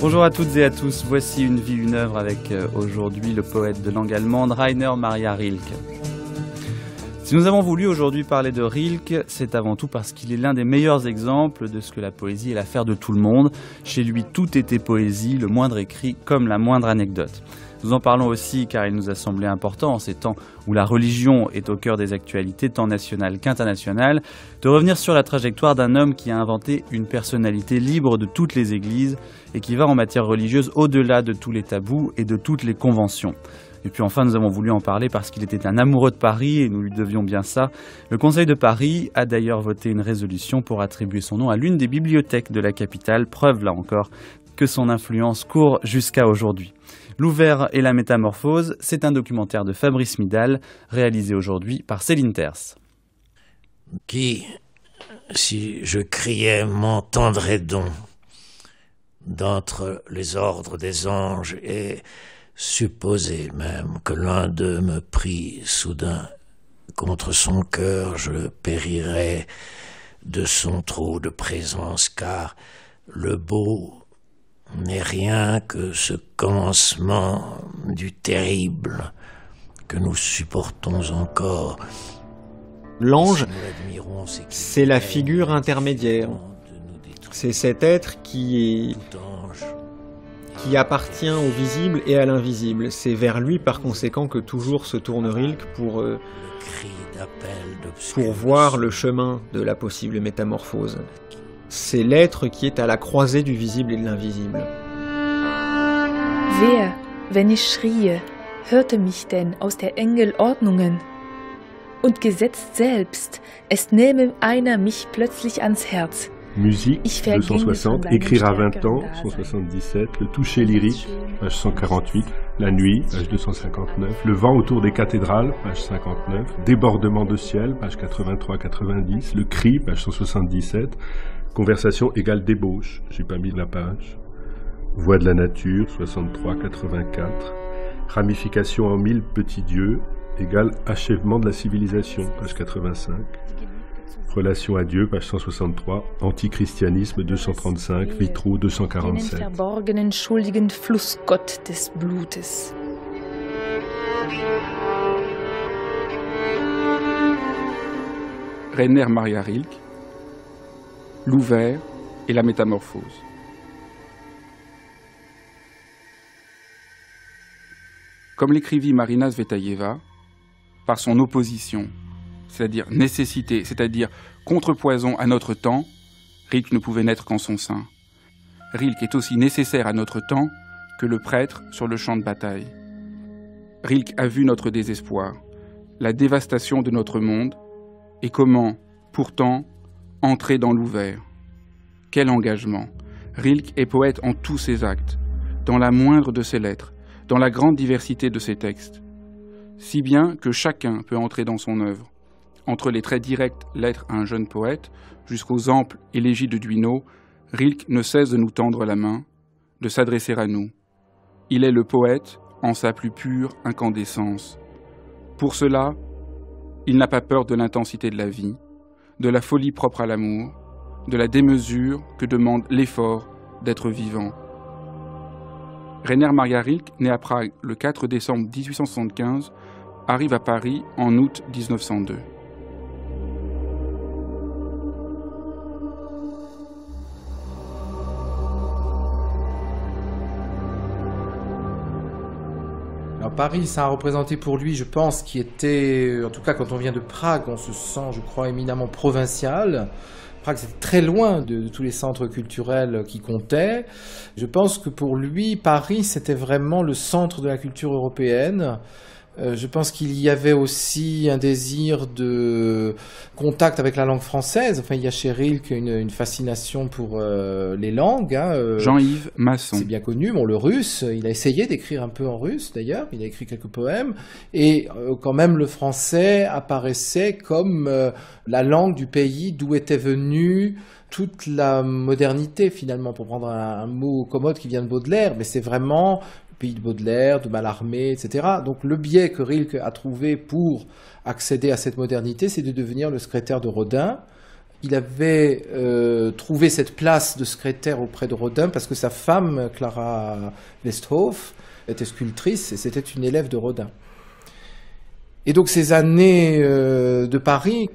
Bonjour à toutes et à tous, voici Une vie, une œuvre avec aujourd'hui le poète de langue allemande Rainer Maria Rilke. Si nous avons voulu aujourd'hui parler de Rilke, c'est avant tout parce qu'il est l'un des meilleurs exemples de ce que la poésie est l'affaire de tout le monde. Chez lui, tout était poésie, le moindre écrit comme la moindre anecdote. Nous en parlons aussi car il nous a semblé important, en ces temps où la religion est au cœur des actualités tant nationales qu'internationales, de revenir sur la trajectoire d'un homme qui a inventé une personnalité libre de toutes les églises et qui va en matière religieuse au-delà de tous les tabous et de toutes les conventions. Et puis enfin, nous avons voulu en parler parce qu'il était un amoureux de Paris et nous lui devions bien ça. Le Conseil de Paris a d'ailleurs voté une résolution pour attribuer son nom à l'une des bibliothèques de la capitale, preuve là encore que son influence court jusqu'à aujourd'hui. L'Ouvert et la métamorphose, c'est un documentaire de Fabrice Midal, réalisé aujourd'hui par Céline Terce. Qui, si je criais, m'entendrait donc d'entre les ordres des anges et supposer même que l'un d'eux me prie soudain contre son cœur, je périrais de son trop de présence, car le beau n'est rien que ce commencement du terrible que nous supportons encore. L'ange, c'est la figure intermédiaire. C'est cet être qui appartient au visible et à l'invisible. C'est vers lui, par conséquent, que toujours se tourne Rilke pour voir le chemin de la possible métamorphose. C'est l'être qui est à la croisée du visible et de l'invisible. Wer, wenn ich schrie, hörte mich denn aus der Engel Ordnungen? Und gesetzt selbst, es nähme einer mich plötzlich ans Herz. Musique, 260, Écrire à 20 ans, 177, Le toucher lyrique, page 148, La nuit, page 259, Le vent autour des cathédrales, page 59, Débordement de ciel, page 83-90, Le cri, page 177, Conversation égale débauche, j'ai pas mis la page, Voix de la nature, 63-84, Ramification en 1000 petits dieux, égale achèvement de la civilisation, page 85, Relation à Dieu, page 163, Antichristianisme, 235, Vitraux, 247. Verborgenen, schuldigen Flussgott des Blutes. Rainer Maria Rilke, L'Ouvert et la métamorphose. Comme l'écrivit Marina Zvetaeva, par son opposition, c'est-à-dire nécessité, c'est-à-dire contrepoison à notre temps, Rilke ne pouvait naître qu'en son sein. Rilke est aussi nécessaire à notre temps que le prêtre sur le champ de bataille. Rilke a vu notre désespoir, la dévastation de notre monde, et comment, pourtant, entrer dans l'ouvert. Quel engagement! Rilke est poète en tous ses actes, dans la moindre de ses lettres, dans la grande diversité de ses textes, si bien que chacun peut entrer dans son œuvre. Entre les très directes lettres à un jeune poète, jusqu'aux amples élégies de Duino, Rilke ne cesse de nous tendre la main, de s'adresser à nous. Il est le poète en sa plus pure incandescence. Pour cela, il n'a pas peur de l'intensité de la vie, de la folie propre à l'amour, de la démesure que demande l'effort d'être vivant. Rainer Maria Rilke, né à Prague le 4 décembre 1875, arrive à Paris en août 1902. Alors Paris, ça a représenté pour lui, je pense, qui était, en tout cas quand on vient de Prague, on se sent, je crois, éminemment provincial. Prague, c'était très loin de tous les centres culturels qui comptaient. Je pense que pour lui, Paris, c'était vraiment le centre de la culture européenne. Je pense qu'il y avait aussi un désir de contact avec la langue française. Enfin, il y a chez Rilke une fascination pour les langues. Jean-Yves Masson. C'est bien connu. Bon, le russe, il a essayé d'écrire un peu en russe d'ailleurs. Il a écrit quelques poèmes. Et quand même, le français apparaissait comme la langue du pays d'où était venue toute la modernité finalement, pour prendre un mot commode qui vient de Baudelaire. Mais c'est vraiment pays de Baudelaire, de Mallarmé, etc. Donc le biais que Rilke a trouvé pour accéder à cette modernité, c'est de devenir le secrétaire de Rodin. Il avait trouvé cette place de secrétaire auprès de Rodin parce que sa femme, Clara Westhoff, était sculptrice et c'était une élève de Rodin. Et donc ces années de Paris,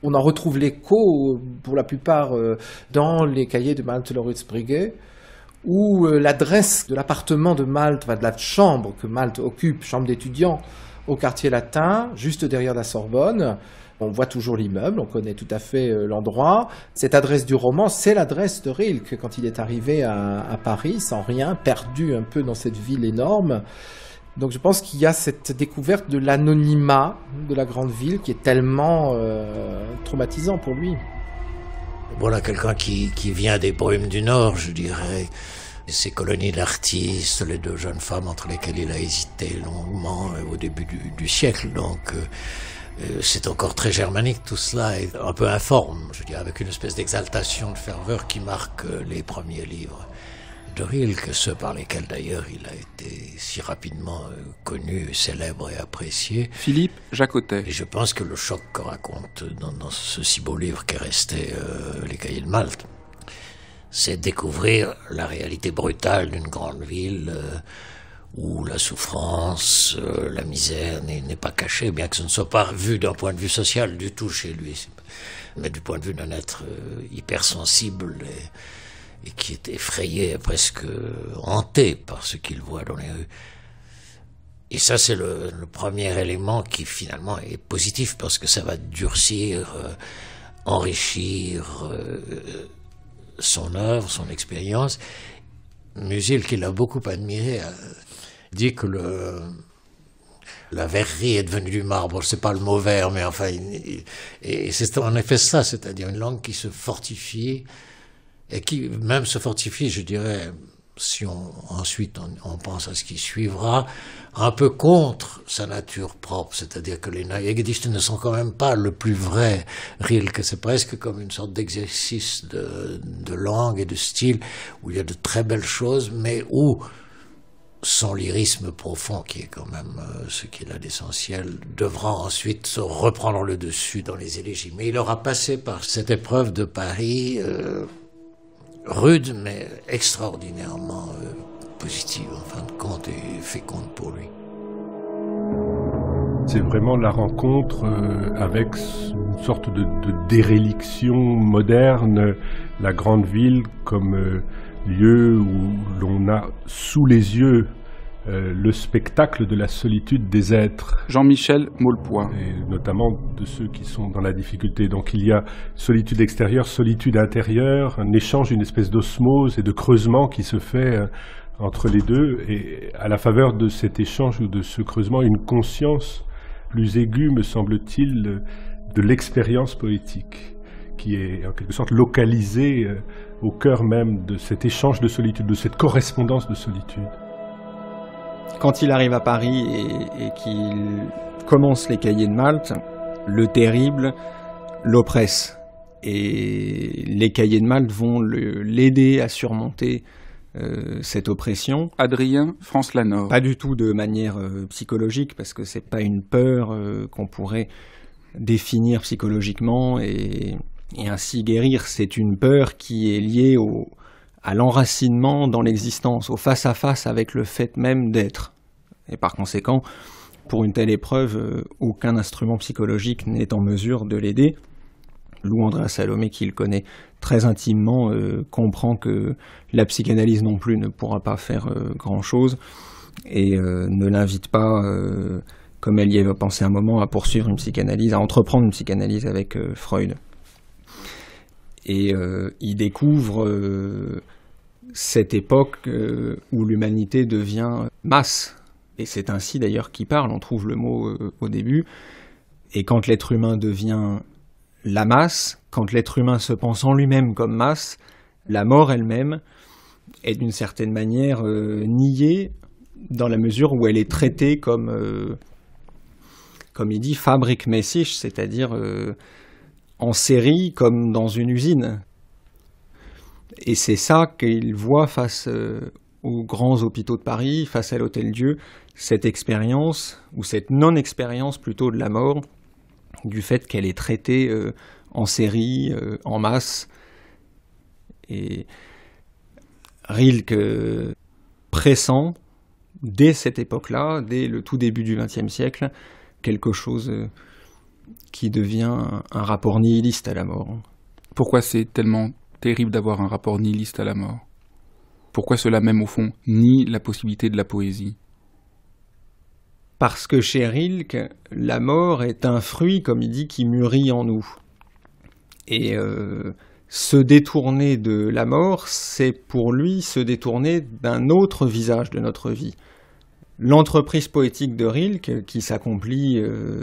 on en retrouve l'écho pour la plupart dans les cahiers de Malte Laurits Briguet, où l'adresse de l'appartement de Malte, de la chambre que Malte occupe, chambre d'étudiant, au quartier latin, juste derrière la Sorbonne. On voit toujours l'immeuble, on connaît tout à fait l'endroit. Cette adresse du roman, c'est l'adresse de Rilke quand il est arrivé à Paris, sans rien, perdu un peu dans cette ville énorme. Donc je pense qu'il y a cette découverte de l'anonymat de la grande ville qui est tellement traumatisant pour lui. Voilà quelqu'un qui vient des Brumes du Nord, je dirais. Ces colonies d'artistes, les deux jeunes femmes entre lesquelles il a hésité longuement au début du siècle. Donc c'est encore très germanique tout cela, et un peu informe, je dirais, avec une espèce d'exaltation, de ferveur qui marque les premiers livres de Rilke, ceux par lesquels d'ailleurs il a été si rapidement connu, célèbre et apprécié. Philippe Jacotet. Et je pense que le choc que raconte dans ce si beau livre qu'est resté Les Cahiers de Malte, c'est découvrir la réalité brutale d'une grande ville où la souffrance, la misère n'est pas cachée, bien que ce ne soit pas vu d'un point de vue social du tout chez lui, mais du point de vue d'un être hypersensible et qui est effrayé, presque hanté par ce qu'il voit dans les rues. Et ça, c'est le premier élément qui finalement est positif, parce que ça va durcir, enrichir son œuvre, son expérience. Musil, qui l'a beaucoup admiré, dit que la verrerie est devenue du marbre. C'est pas le mot vert, mais enfin, et c'est en effet ça, c'est-à-dire une langue qui se fortifie, et qui même se fortifie, je dirais, si ensuite on pense à ce qui suivra, un peu contre sa nature propre, c'est-à-dire que les Neue-Gedichte ne sont quand même pas le plus vrai Rilke, c'est presque comme une sorte d'exercice de langue et de style, où il y a de très belles choses, mais où son lyrisme profond, qui est quand même ce qu'il a d'essentiel, devra ensuite se reprendre le dessus dans les élégies. Mais il aura passé par cette épreuve de Paris, rude, mais extraordinairement positive, en fin de compte, et féconde pour lui. C'est vraiment la rencontre avec une sorte de déréliction moderne, la grande ville comme lieu où l'on a sous les yeux le spectacle de la solitude des êtres. Jean-Michel Maulepoix. Et notamment de ceux qui sont dans la difficulté. Donc il y a solitude extérieure, solitude intérieure, un échange, une espèce d'osmose et de creusement qui se fait entre les deux. Et à la faveur de cet échange ou de ce creusement, une conscience plus aiguë, me semble-t-il, de l'expérience poétique, qui est en quelque sorte localisée au cœur même de cet échange de solitude, de cette correspondance de solitude. Quand il arrive à Paris et qu'il commence les Cahiers de Malte, le terrible l'oppresse. Et les Cahiers de Malte vont l'aider à surmonter cette oppression. Adrien France-Lanor. Pas du tout de manière psychologique, parce que c'est pas une peur qu'on pourrait définir psychologiquement et ainsi guérir. C'est une peur qui est liée à l'enracinement dans l'existence, au face-à-face avec le fait même d'être. Et par conséquent, pour une telle épreuve, aucun instrument psychologique n'est en mesure de l'aider. Lou Andréa Salomé, qui le connaît très intimement, comprend que la psychanalyse non plus ne pourra pas faire grand-chose et ne l'invite pas, comme elle y avait pensé un moment, à poursuivre une psychanalyse, à entreprendre une psychanalyse avec Freud. Et il découvre cette époque où l'humanité devient masse. Et c'est ainsi d'ailleurs qu'il parle, on trouve le mot au début. Et quand l'être humain devient la masse, quand l'être humain se pense en lui-même comme masse, la mort elle-même est d'une certaine manière niée dans la mesure où elle est traitée comme il dit, fabrikmäßig, c'est-à-dire en série comme dans une usine. Et c'est ça qu'il voit face aux grands hôpitaux de Paris, face à l'Hôtel-Dieu, cette expérience, ou cette non-expérience plutôt de la mort, du fait qu'elle est traitée en série, en masse. Et Rilke pressent, dès cette époque-là, dès le tout début du XXe siècle, quelque chose qui devient un rapport nihiliste à la mort. Pourquoi c'est tellement terrible d'avoir un rapport nihiliste à la mort? Pourquoi cela même, au fond, nie la possibilité de la poésie? Parce que chez Rilke, la mort est un fruit, comme il dit, qui mûrit en nous. Et se détourner de la mort, c'est pour lui se détourner d'un autre visage de notre vie. L'entreprise poétique de Rilke, qui s'accomplit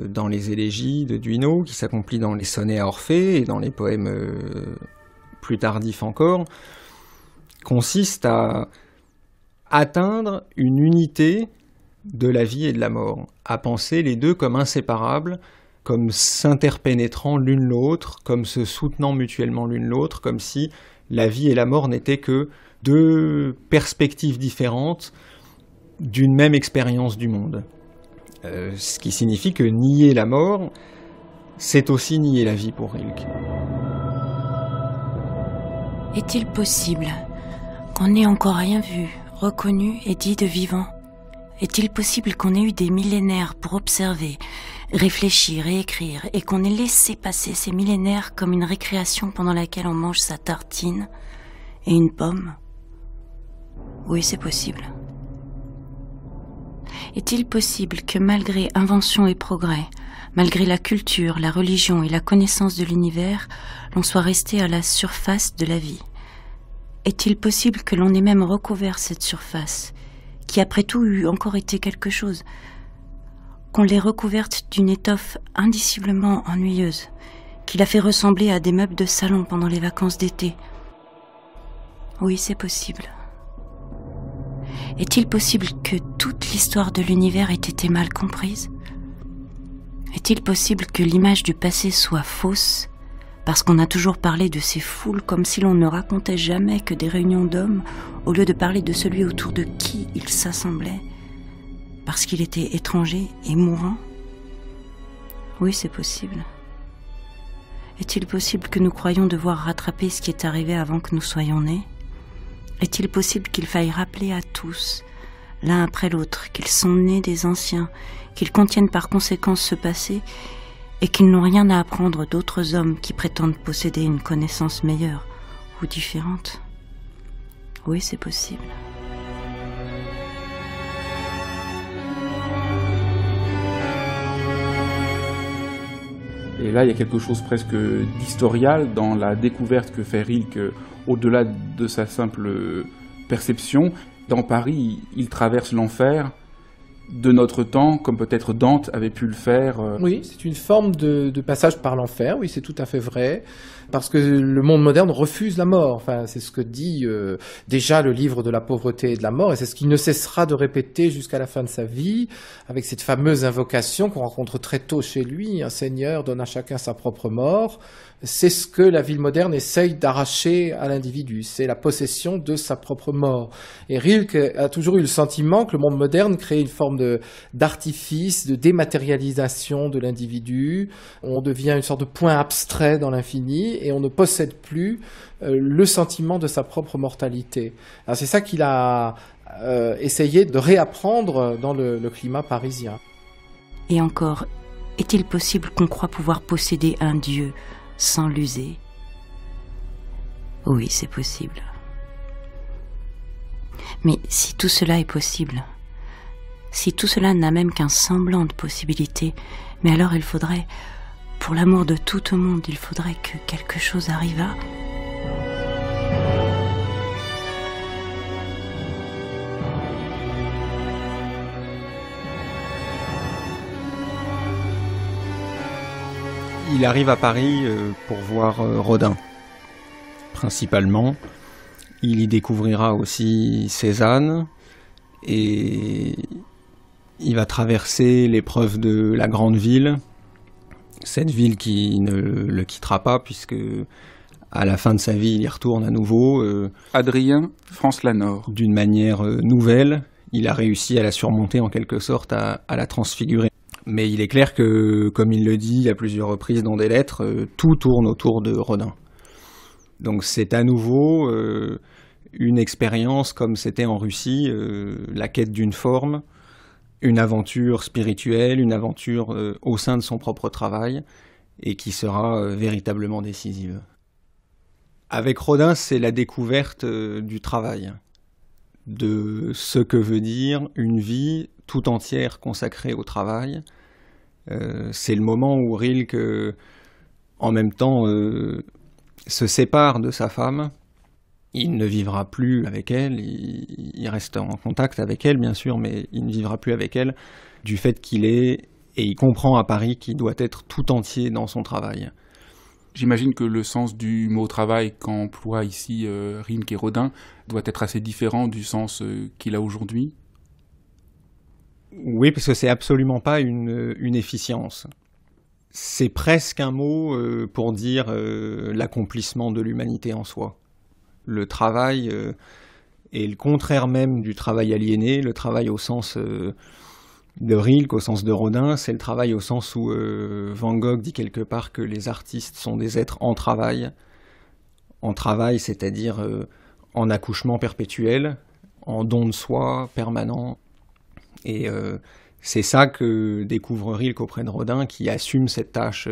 dans les élégies de Duino, qui s'accomplit dans les sonnets à Orphée et dans les poèmes plus tardifs encore, consiste à atteindre une unité de la vie et de la mort, à penser les deux comme inséparables, comme s'interpénétrant l'une l'autre, comme se soutenant mutuellement l'une l'autre, comme si la vie et la mort n'étaient que deux perspectives différentes d'une même expérience du monde. Ce qui signifie que nier la mort, c'est aussi nier la vie pour Rilke. Est-il possible qu'on n'ait encore rien vu, reconnu et dit de vivant? Est-il possible qu'on ait eu des millénaires pour observer, réfléchir et écrire, et qu'on ait laissé passer ces millénaires comme une récréation pendant laquelle on mange sa tartine et une pomme? Oui, c'est possible. Est-il possible que malgré invention et progrès, malgré la culture, la religion et la connaissance de l'univers, l'on soit resté à la surface de la vie? Est-il possible que l'on ait même recouvert cette surface, qui après tout eût encore été quelque chose, qu'on l'ait recouverte d'une étoffe indiciblement ennuyeuse, qui l'a fait ressembler à des meubles de salon pendant les vacances d'été? Oui, c'est possible. Est-il possible que toute l'histoire de l'univers ait été mal comprise? Est-il possible que l'image du passé soit fausse, parce qu'on a toujours parlé de ces foules comme si l'on ne racontait jamais que des réunions d'hommes, au lieu de parler de celui autour de qui ils s'assemblaient, parce qu'il était étranger et mourant? Oui, c'est possible. Est-il possible que nous croyions devoir rattraper ce qui est arrivé avant que nous soyons nés? Est-il possible qu'il faille rappeler à tous, l'un après l'autre, qu'ils sont nés des anciens, qu'ils contiennent par conséquent ce passé, et qu'ils n'ont rien à apprendre d'autres hommes qui prétendent posséder une connaissance meilleure ou différente? Oui, c'est possible. Et là, il y a quelque chose presque d'historial dans la découverte que fait Rilke, au-delà de sa simple perception. Dans Paris, il traverse l'enfer de notre temps, comme peut-être Dante avait pu le faire. Oui, c'est une forme de passage par l'enfer, oui, c'est tout à fait vrai, parce que le monde moderne refuse la mort. Enfin, c'est ce que dit déjà le livre de la pauvreté et de la mort, et c'est ce qu'il ne cessera de répéter jusqu'à la fin de sa vie, avec cette fameuse invocation qu'on rencontre très tôt chez lui: un seigneur donne à chacun sa propre mort. C'est ce que la ville moderne essaye d'arracher à l'individu, c'est la possession de sa propre mort. Et Rilke a toujours eu le sentiment que le monde moderne crée une forme d'artifice, de dématérialisation de l'individu. On devient une sorte de point abstrait dans l'infini et on ne possède plus le sentiment de sa propre mortalité. Alors c'est ça qu'il a essayé de réapprendre dans le climat parisien. Et encore, est-il possible qu'on croit pouvoir posséder un Dieu sans l'user? Oui, c'est possible. Mais si tout cela est possible, si tout cela n'a même qu'un semblant de possibilité, mais alors il faudrait, pour l'amour de tout au monde, il faudrait que quelque chose arrivât. Il arrive à Paris pour voir Rodin, principalement. Il y découvrira aussi Cézanne et il va traverser l'épreuve de la grande ville, cette ville qui ne le quittera pas puisque à la fin de sa vie il y retourne à nouveau. Adrien, France Lanor. D'une manière nouvelle, il a réussi à la surmonter en quelque sorte, à la transfigurer. Mais il est clair que, comme il le dit à plusieurs reprises dans des lettres, tout tourne autour de Rodin. Donc c'est à nouveau une expérience comme c'était en Russie, la quête d'une forme, une aventure spirituelle, une aventure au sein de son propre travail, et qui sera véritablement décisive. Avec Rodin, c'est la découverte du travail, de ce que veut dire une vie tout entière consacrée au travail. C'est le moment où Rilke, en même temps, se sépare de sa femme. Il ne vivra plus avec elle, il reste en contact avec elle, bien sûr, mais il ne vivra plus avec elle, du fait qu'il est, et il comprend à Paris qu'il doit être tout entier dans son travail. J'imagine que le sens du mot travail qu'emploie ici Rilke et Rodin doit être assez différent du sens qu'il a aujourd'hui. Oui, parce que c'est absolument pas une efficience. C'est presque un mot pour dire l'accomplissement de l'humanité en soi. Le travail est le contraire même du travail aliéné, le travail au sens de Rilke, au sens de Rodin, c'est le travail au sens où Van Gogh dit quelque part que les artistes sont des êtres en travail, c'est-à-dire en accouchement perpétuel, en don de soi permanent. Et c'est ça que découvre Rilke auprès de Rodin, qui assume cette tâche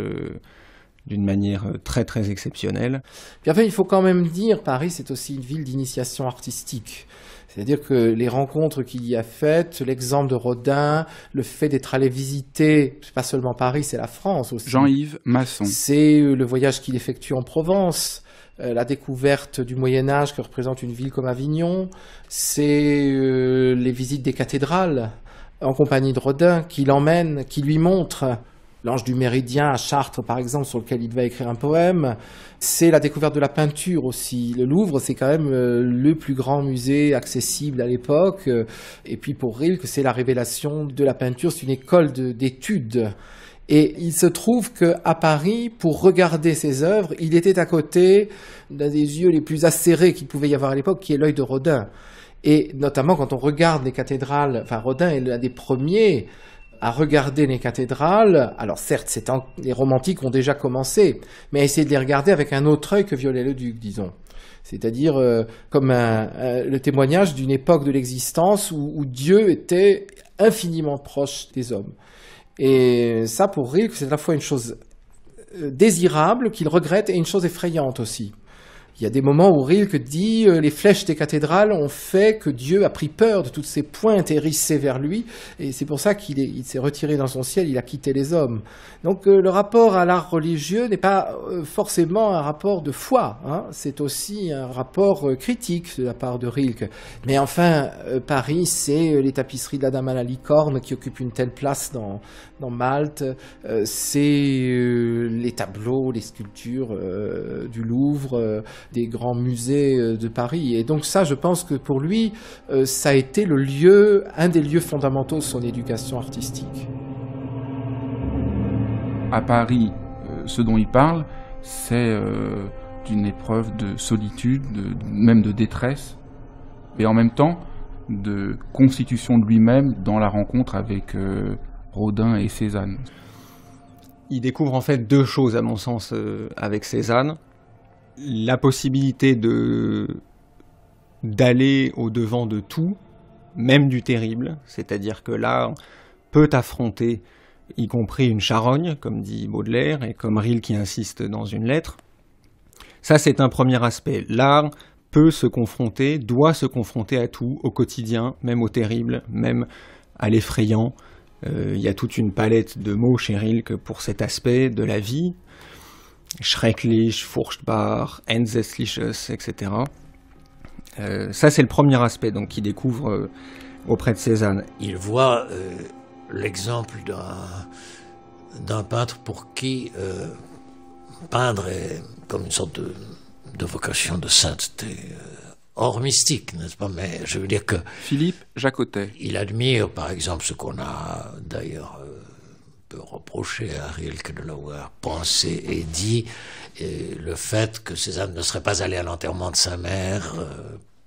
d'une manière très très exceptionnelle. Puis enfin, il faut quand même dire, Paris, c'est aussi une ville d'initiation artistique. C'est-à-dire que les rencontres qu'il y a faites, l'exemple de Rodin, le fait d'être allé visiter, c'est pas seulement Paris, c'est la France aussi. Jean-Yves Masson. C'est le voyage qu'il effectue en Provence, la découverte du Moyen-Âge que représente une ville comme Avignon, c'est les visites des cathédrales en compagnie de Rodin, qui l'emmène, qui lui montre l'Ange du Méridien à Chartres, par exemple, sur lequel il va écrire un poème. C'est la découverte de la peinture aussi. Le Louvre, c'est quand même le plus grand musée accessible à l'époque. Et puis pour Rilke, c'est la révélation de la peinture. C'est une école d'études. Et il se trouve qu'à Paris, pour regarder ses œuvres, il était à côté d'un des yeux les plus acérés qu'il pouvait y avoir à l'époque, qui est l'œil de Rodin. Et notamment quand on regarde les cathédrales, enfin Rodin est l'un des premiers à regarder les cathédrales. Alors certes, les romantiques ont déjà commencé, mais à essayer de les regarder avec un autre œil que Viollet-le-Duc, disons. C'est-à-dire comme le témoignage d'une époque de l'existence où Dieu était infiniment proche des hommes. Et ça, pour Rilke, c'est à la fois une chose désirable qu'il regrette et une chose effrayante aussi. Il y a des moments où Rilke dit les flèches des cathédrales ont fait que Dieu a pris peur de toutes ces pointes hérissées vers lui, et c'est pour ça qu'il s'est retiré dans son ciel, il a quitté les hommes. Donc le rapport à l'art religieux n'est pas forcément un rapport de foi, hein, c'est aussi un rapport critique de la part de Rilke. Mais enfin, Paris, c'est les tapisseries de la Dame à la licorne qui occupent une telle place dans Malte, c'est les tableaux, les sculptures du Louvre, des grands musées de Paris. Et donc ça, je pense que pour lui, ça a été un des lieux fondamentaux de son éducation artistique. À Paris, ce dont il parle, c'est d'une épreuve de solitude, même de détresse, mais en même temps de constitution de lui-même dans la rencontre avec Rodin et Cézanne. Il découvre en fait deux choses, à mon sens, avec Cézanne. La possibilité d'aller au-devant de tout, même du terrible, c'est-à-dire que l'art peut affronter, y compris une charogne, comme dit Baudelaire, et comme Rilke qui insiste dans une lettre. Ça, c'est un premier aspect. L'art peut se confronter, doit se confronter à tout, au quotidien, même au terrible, même à l'effrayant. Il y a toute une palette de mots chez Rilke pour cet aspect de la vie. Schrecklich, furchtbar, entsetzliches, etc. Ça, c'est le premier aspect donc, qu'il découvre auprès de Cézanne. Il voit l'exemple d'un peintre pour qui peindre est comme une sorte de vocation de sainteté, hors mystique, n'est-ce pas? Mais je veux dire que... Philippe Jacotet. Il admire, par exemple, ce qu'on a d'ailleurs... reprocher à Rilke de l'avoir pensé et dit, le fait que Cézanne ne serait pas allé à l'enterrement de sa mère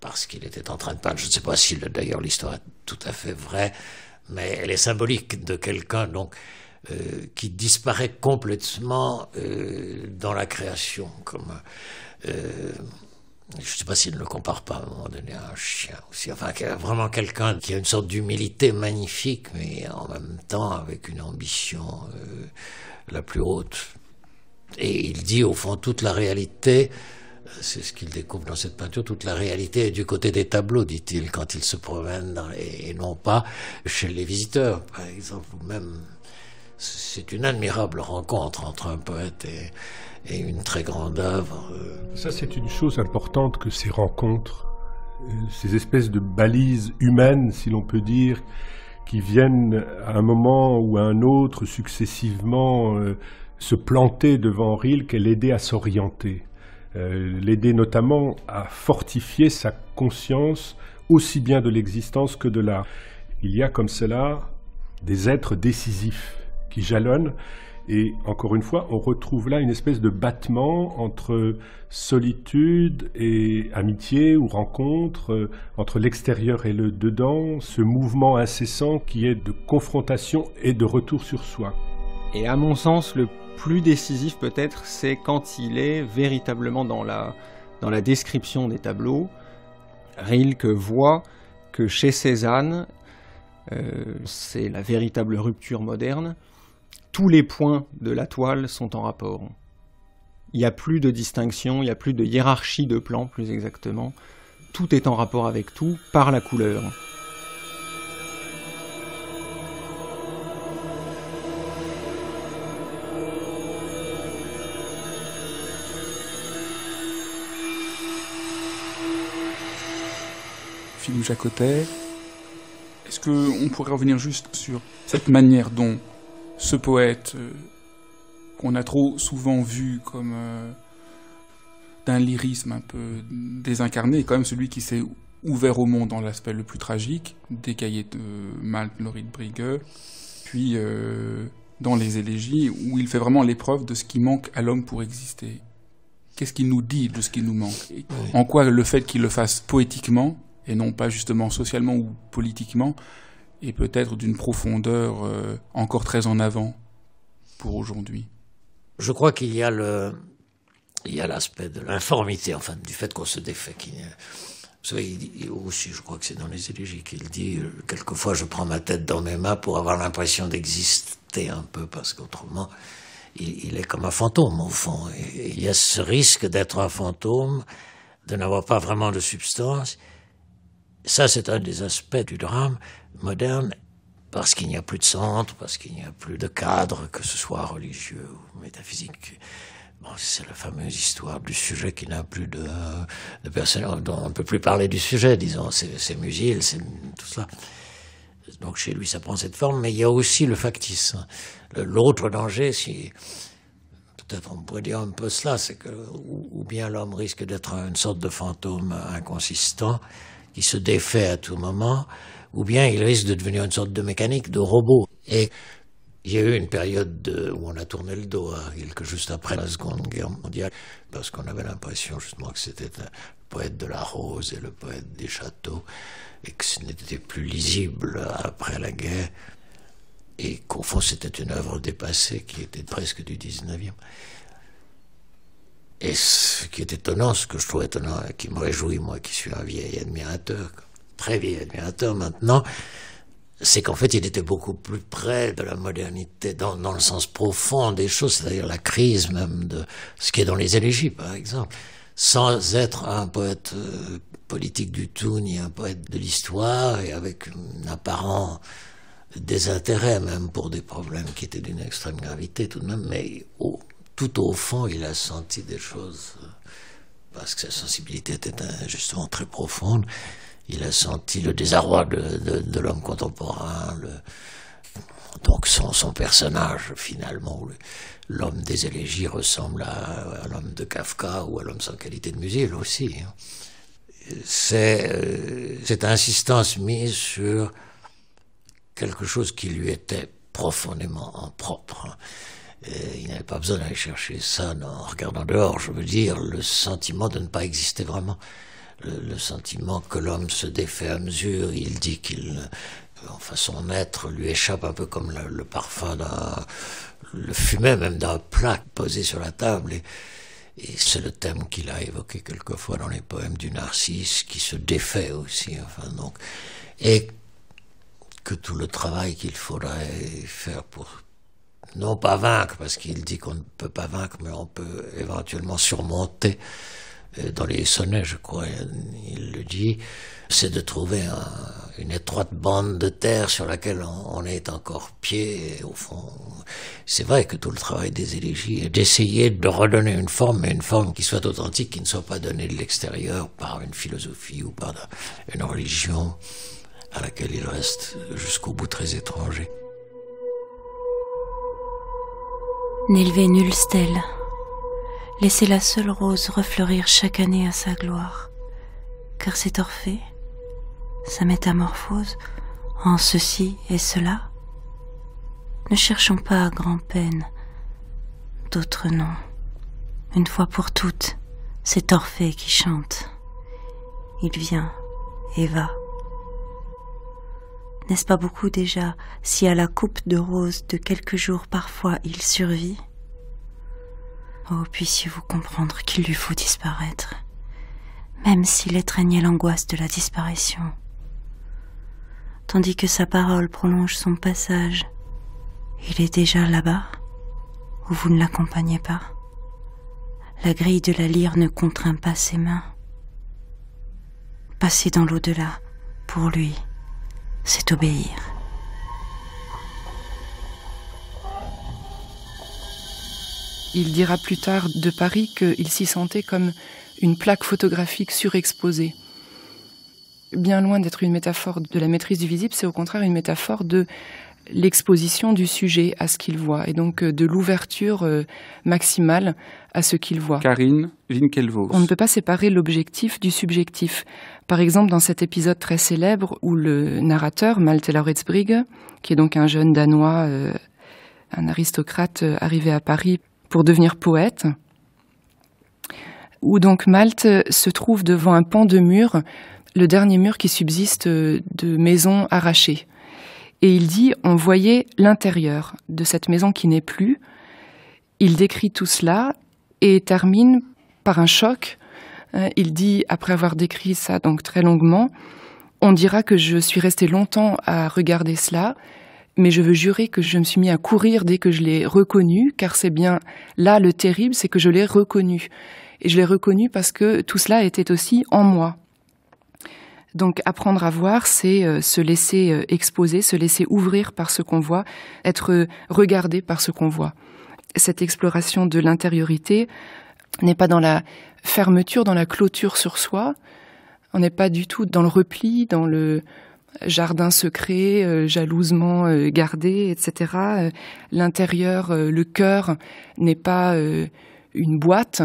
parce qu'il était en train de peindre. Je ne sais pas si d'ailleurs l'histoire est tout à fait vraie, mais elle est symbolique de quelqu'un donc qui disparaît complètement dans la création, comme je ne sais pas s'il ne le compare pas à un moment donné à un chien aussi, enfin vraiment quelqu'un qui a une sorte d'humilité magnifique, mais en même temps avec une ambition la plus haute. Et il dit au fond toute la réalité, c'est ce qu'il découvre dans cette peinture, toute la réalité est du côté des tableaux, dit-il, quand il se promène et non pas chez les visiteurs, par exemple, ou même. C'est une admirable rencontre entre un poète et une très grande œuvre. Ça, c'est une chose importante que ces rencontres, ces espèces de balises humaines, si l'on peut dire, qui viennent à un moment ou à un autre successivement se planter devant Rilke et l'aider à s'orienter. L'aider notamment à fortifier sa conscience aussi bien de l'existence que de l'art. Il y a comme cela des êtres décisifs qui jalonnent, et encore une fois, on retrouve là une espèce de battement entre solitude et amitié ou rencontre, entre l'extérieur et le dedans, ce mouvement incessant qui est de confrontation et de retour sur soi. Et à mon sens, le plus décisif peut-être, c'est quand il est véritablement dans la description des tableaux. Rilke voit que chez Cézanne, c'est la véritable rupture moderne, tous les points de la toile sont en rapport. Il n'y a plus de distinction, il n'y a plus de hiérarchie de plans, plus exactement. Tout est en rapport avec tout par la couleur. Philippe Jacotet, est-ce qu'on pourrait revenir juste sur cette manière dont ce poète, qu'on a trop souvent vu comme d'un lyrisme un peu désincarné, est quand même celui qui s'est ouvert au monde dans l'aspect le plus tragique, des cahiers de Malte, Lauridt Brigueux, puis dans les élégies, où il fait vraiment l'épreuve de ce qui manque à l'homme pour exister. Qu'est-ce qu'il nous dit de ce qui nous manque? Et en quoi le fait qu'il le fasse poétiquement, et non pas justement socialement ou politiquement, et peut-être d'une profondeur encore très en avant pour aujourd'hui. Je crois qu'il y a l'aspect de l'informité, enfin du fait qu'on se défait. Vous savez, il dit aussi, je crois que c'est dans les élégies qu'il dit quelquefois je prends ma tête dans mes mains pour avoir l'impression d'exister un peu, parce qu'autrement il est comme un fantôme au fond. Et il y a ce risque d'être un fantôme, de n'avoir pas vraiment de substance. Ça, c'est un des aspects du drame moderne, parce qu'il n'y a plus de centre, parce qu'il n'y a plus de cadre, que ce soit religieux ou métaphysique. Bon, c'est la fameuse histoire du sujet qui n'a plus de personne, dont on ne peut plus parler du sujet, disons, c'est Musil, c'est tout cela. Donc chez lui, ça prend cette forme, mais il y a aussi le factice. L'autre danger, si peut-être on pourrait dire un peu cela, c'est que ou bien l'homme risque d'être une sorte de fantôme inconsistant, qui se défait à tout moment, ou bien il risque de devenir une sorte de mécanique, de robot. Et il y a eu une période où on a tourné le dos à Rilke juste après la Seconde Guerre mondiale, parce qu'on avait l'impression justement que c'était le poète de la rose et le poète des châteaux, et que ce n'était plus lisible après la guerre, et qu'au fond c'était une œuvre dépassée qui était presque du 19e. Et ce qui est étonnant, ce que je trouve étonnant, et qui me réjouit, moi qui suis un vieil admirateur, très vieil admirateur maintenant, c'est qu'en fait il était beaucoup plus près de la modernité, dans le sens profond des choses, c'est-à-dire la crise même de ce qui est dans les élégies par exemple, sans être un poète politique du tout, ni un poète de l'histoire, et avec un apparent désintérêt même pour des problèmes qui étaient d'une extrême gravité tout de même, mais tout au fond, il a senti des choses, parce que sa sensibilité était justement très profonde. Il a senti le désarroi de l'homme contemporain, donc son personnage, finalement, l'homme des élégies ressemble à l'homme de Kafka ou à l'homme sans qualité de Musil aussi. C'est cette insistance mise sur quelque chose qui lui était profondément propre. Et il n'avait pas besoin d'aller chercher ça en regardant dehors, je veux dire, le sentiment de ne pas exister vraiment. Le sentiment que l'homme se défait à mesure, il dit Enfin, son être lui échappe un peu comme le parfum le fumet même d'un plat posé sur la table. Et c'est le thème qu'il a évoqué quelquefois dans les poèmes du Narcisse, qui se défait aussi. Enfin, donc, et que tout le travail qu'il faudrait faire pour, non pas vaincre, parce qu'il dit qu'on ne peut pas vaincre, mais on peut éventuellement surmonter. Dans les sonnets, je crois, il le dit, c'est de trouver une étroite bande de terre sur laquelle on est encore pied. Et au fond, c'est vrai que tout le travail des élégies est d'essayer de redonner une forme, mais une forme qui soit authentique, qui ne soit pas donnée de l'extérieur par une philosophie ou par une religion à laquelle il reste jusqu'au bout très étranger. N'élevez nulle stèle. Laissez la seule rose refleurir chaque année à sa gloire, car c'est Orphée, sa métamorphose, en ceci et cela. Ne cherchons pas à grand-peine d'autres noms. Une fois pour toutes, c'est Orphée qui chante. Il vient et va. N'est-ce pas beaucoup déjà, si à la coupe de rose de quelques jours parfois il survit? Oh, puissiez-vous comprendre qu'il lui faut disparaître, même s'il étreignait l'angoisse de la disparition. Tandis que sa parole prolonge son passage, il est déjà là-bas, où vous ne l'accompagnez pas. La grille de la lyre ne contraint pas ses mains. Passer dans l'au-delà, pour lui, c'est obéir. Il dira plus tard de Paris qu'il s'y sentait comme une plaque photographique surexposée. Bien loin d'être une métaphore de la maîtrise du visible, c'est au contraire une métaphore de l'exposition du sujet à ce qu'il voit, et donc de l'ouverture maximale à ce qu'il voit. Karine Winklevoss. On ne peut pas séparer l'objectif du subjectif. Par exemple, dans cet épisode très célèbre où le narrateur, Malte Lauritzbrigge, qui est donc un jeune Danois, un aristocrate arrivé à Paris pour devenir poète, où donc Malte se trouve devant un pan de mur, le dernier mur qui subsiste de maisons arrachées. Et il dit, on voyait l'intérieur de cette maison qui n'est plus. Il décrit tout cela et termine par un choc. Il dit, après avoir décrit ça donc très longuement, on dira que je suis resté longtemps à regarder cela, mais je veux jurer que je me suis mis à courir dès que je l'ai reconnu, car c'est bien là le terrible, c'est que je l'ai reconnu. Et je l'ai reconnu parce que tout cela était aussi en moi. Donc apprendre à voir, c'est se laisser exposer, se laisser ouvrir par ce qu'on voit, être regardé par ce qu'on voit. Cette exploration de l'intériorité n'est pas dans la fermeture, dans la clôture sur soi, on n'est pas du tout dans le repli, dans le jardin secret, jalousement gardé, etc. L'intérieur, le cœur n'est pas une boîte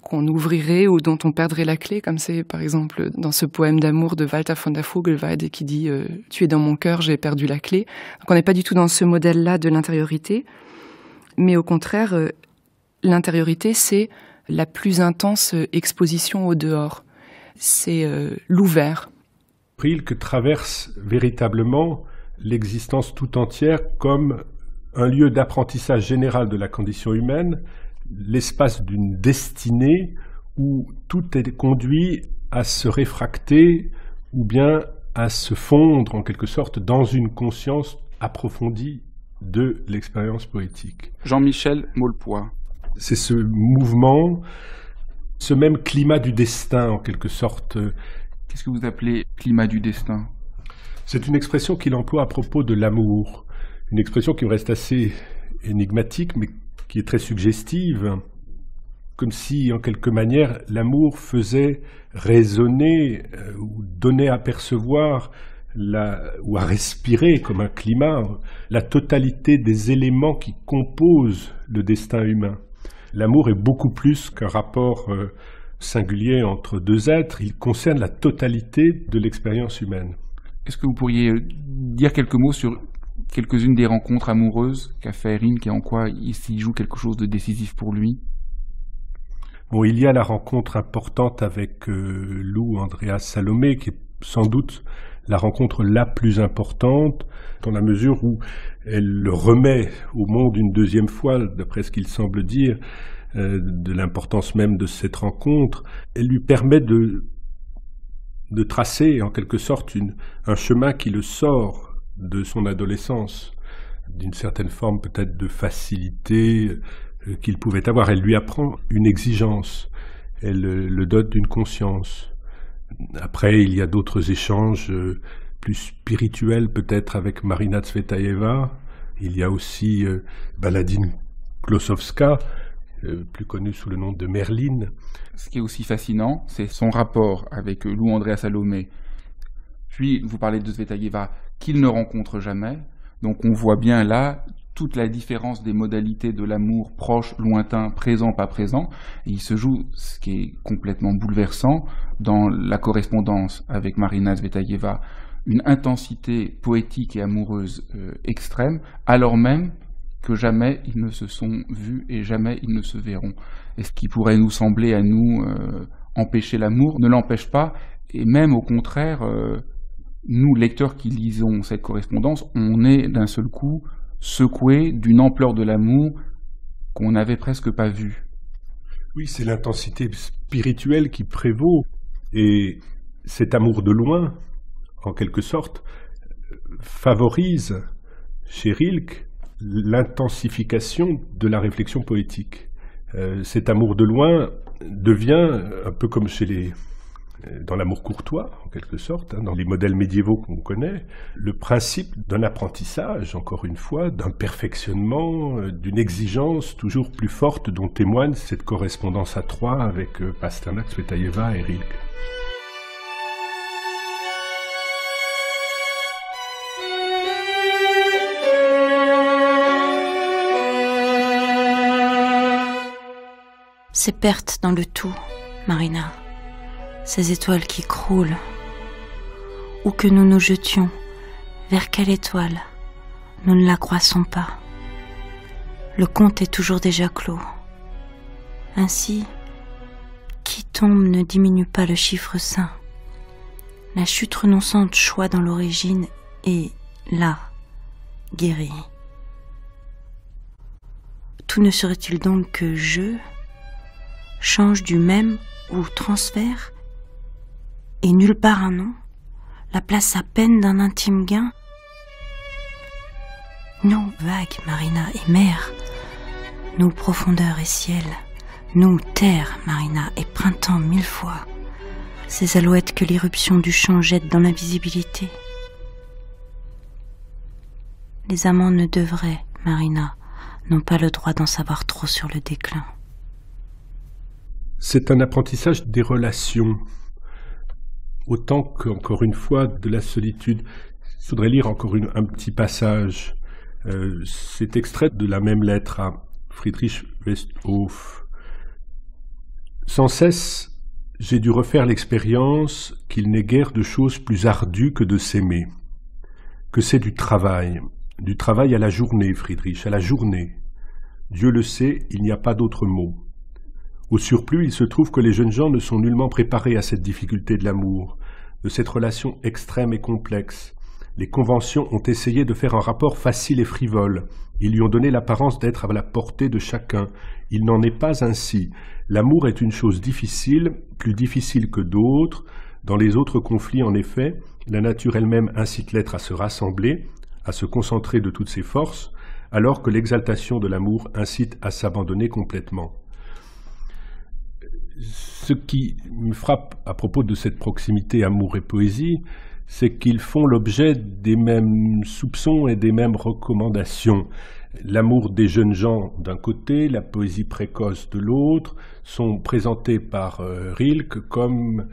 qu'on ouvrirait ou dont on perdrait la clé, comme c'est par exemple dans ce poème d'amour de Walter von der Vogelweide qui dit « Tu es dans mon cœur, j'ai perdu la clé ». Donc on n'est pas du tout dans ce modèle-là de l'intériorité, mais au contraire, l'intériorité, c'est la plus intense exposition au dehors. C'est l'ouvert. Rilke traverse véritablement l'existence tout entière comme un lieu d'apprentissage général de la condition humaine, l'espace d'une destinée où tout est conduit à se réfracter ou bien à se fondre en quelque sorte dans une conscience approfondie de l'expérience poétique. Jean-Michel Maulepoix. C'est ce mouvement, ce même climat du destin en quelque sorte. Qu'est-ce que vous appelez climat du destin? C'est une expression qu'il emploie à propos de l'amour, une expression qui me reste assez énigmatique mais qui est très suggestive, comme si, en quelque manière, l'amour faisait résonner ou donnait à percevoir ou à respirer comme un climat la totalité des éléments qui composent le destin humain. L'amour est beaucoup plus qu'un rapport singulier entre deux êtres, il concerne la totalité de l'expérience humaine. Est-ce que vous pourriez dire quelques mots sur quelques-unes des rencontres amoureuses qu'a fait Rilke et en quoi il s'y joue quelque chose de décisif pour lui? Bon, il y a la rencontre importante avec Lou Andreas Salomé, qui est sans doute la rencontre la plus importante, dans la mesure où elle le remet au monde une deuxième fois, d'après ce qu'il semble dire, de l'importance même de cette rencontre. Elle lui permet de tracer en quelque sorte un chemin qui le sort de son adolescence, d'une certaine forme peut-être de facilité qu'il pouvait avoir. Elle lui apprend une exigence, elle le dote d'une conscience. Après, il y a d'autres échanges plus spirituels peut-être avec Marina Tsvetaeva. Il y a aussi Baladine Klosowska, plus connue sous le nom de Merline. Ce qui est aussi fascinant, c'est son rapport avec Lou Andrea Salomé. Puis, vous parlez de Tsvetaeva, qu'il ne rencontre jamais. Donc on voit bien là toute la différence des modalités de l'amour proche, lointain, présent, pas présent. Et il se joue, ce qui est complètement bouleversant, dans la correspondance avec Marina Tsvetaeva, une intensité poétique et amoureuse extrême, alors même que jamais ils ne se sont vus et jamais ils ne se verront. Et ce qui pourrait nous sembler à nous empêcher l'amour ne l'empêche pas, et même au contraire, nous, lecteurs qui lisons cette correspondance, on est d'un seul coup secoués d'une ampleur de l'amour qu'on n'avait presque pas vue. Oui, c'est l'intensité spirituelle qui prévaut, et cet amour de loin, en quelque sorte, favorise chez Rilke l'intensification de la réflexion poétique. Cet amour de loin devient, un peu comme dans l'amour courtois, en quelque sorte, dans les modèles médiévaux qu'on connaît, le principe d'un apprentissage, encore une fois, d'un perfectionnement, d'une exigence toujours plus forte dont témoigne cette correspondance à trois avec Pasternak, Tsvetaeva et Rilke. Ces pertes dans le tout, Marina, ces étoiles qui croulent, où que nous nous jetions, vers quelle étoile, nous ne la croissons pas. Le conte est toujours déjà clos. Ainsi, qui tombe ne diminue pas le chiffre saint. La chute renonçante choit dans l'origine et, là, guérit. Tout ne serait-il donc que je change du même ou transfert, et nulle part un nom, la place à peine d'un intime gain? Nous, vagues, Marina, et mer, nous, profondeur et ciel, nous, terre, Marina, et printemps mille fois, ces alouettes que l'irruption du champ jette dans l'invisibilité. Les amants ne devraient, Marina, n'ont pas le droit d'en savoir trop sur le déclin. C'est un apprentissage des relations, autant qu'encore une fois de la solitude. Il faudrait lire encore un petit passage. C'est extrait de la même lettre à Friedrich Westhoff. Sans cesse, j'ai dû refaire l'expérience qu'il n'est guère de choses plus ardues que de s'aimer, que c'est du travail à la journée, Friedrich, à la journée. Dieu le sait, il n'y a pas d'autre mot. Au surplus, il se trouve que les jeunes gens ne sont nullement préparés à cette difficulté de l'amour, de cette relation extrême et complexe. Les conventions ont essayé de faire un rapport facile et frivole. Ils lui ont donné l'apparence d'être à la portée de chacun. Il n'en est pas ainsi. L'amour est une chose difficile, plus difficile que d'autres. Dans les autres conflits, en effet, la nature elle-même incite l'être à se rassembler, à se concentrer de toutes ses forces, alors que l'exaltation de l'amour incite à s'abandonner complètement. Ce qui me frappe à propos de cette proximité amour et poésie, c'est qu'ils font l'objet des mêmes soupçons et des mêmes recommandations. L'amour des jeunes gens d'un côté, la poésie précoce de l'autre, sont présentés par Rilke comme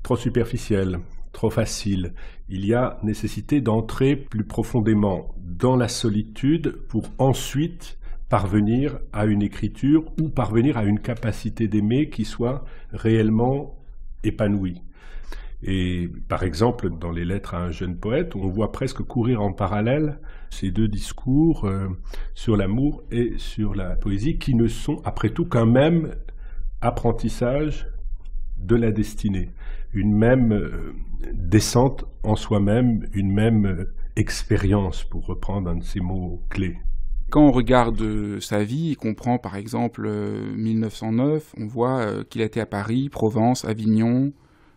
trop superficiels, trop faciles. Il y a nécessité d'entrer plus profondément dans la solitude pour ensuite parvenir à une écriture ou parvenir à une capacité d'aimer qui soit réellement épanouie. Et par exemple, dans les lettres à un jeune poète, on voit presque courir en parallèle ces deux discours sur l'amour et sur la poésie qui ne sont après tout qu'un même apprentissage de la destinée, une même descendent en soi-même une même expérience, pour reprendre un de ces mots clés. Quand on regarde sa vie et qu'on prend par exemple 1909, on voit qu'il a été à Paris, Provence, Avignon,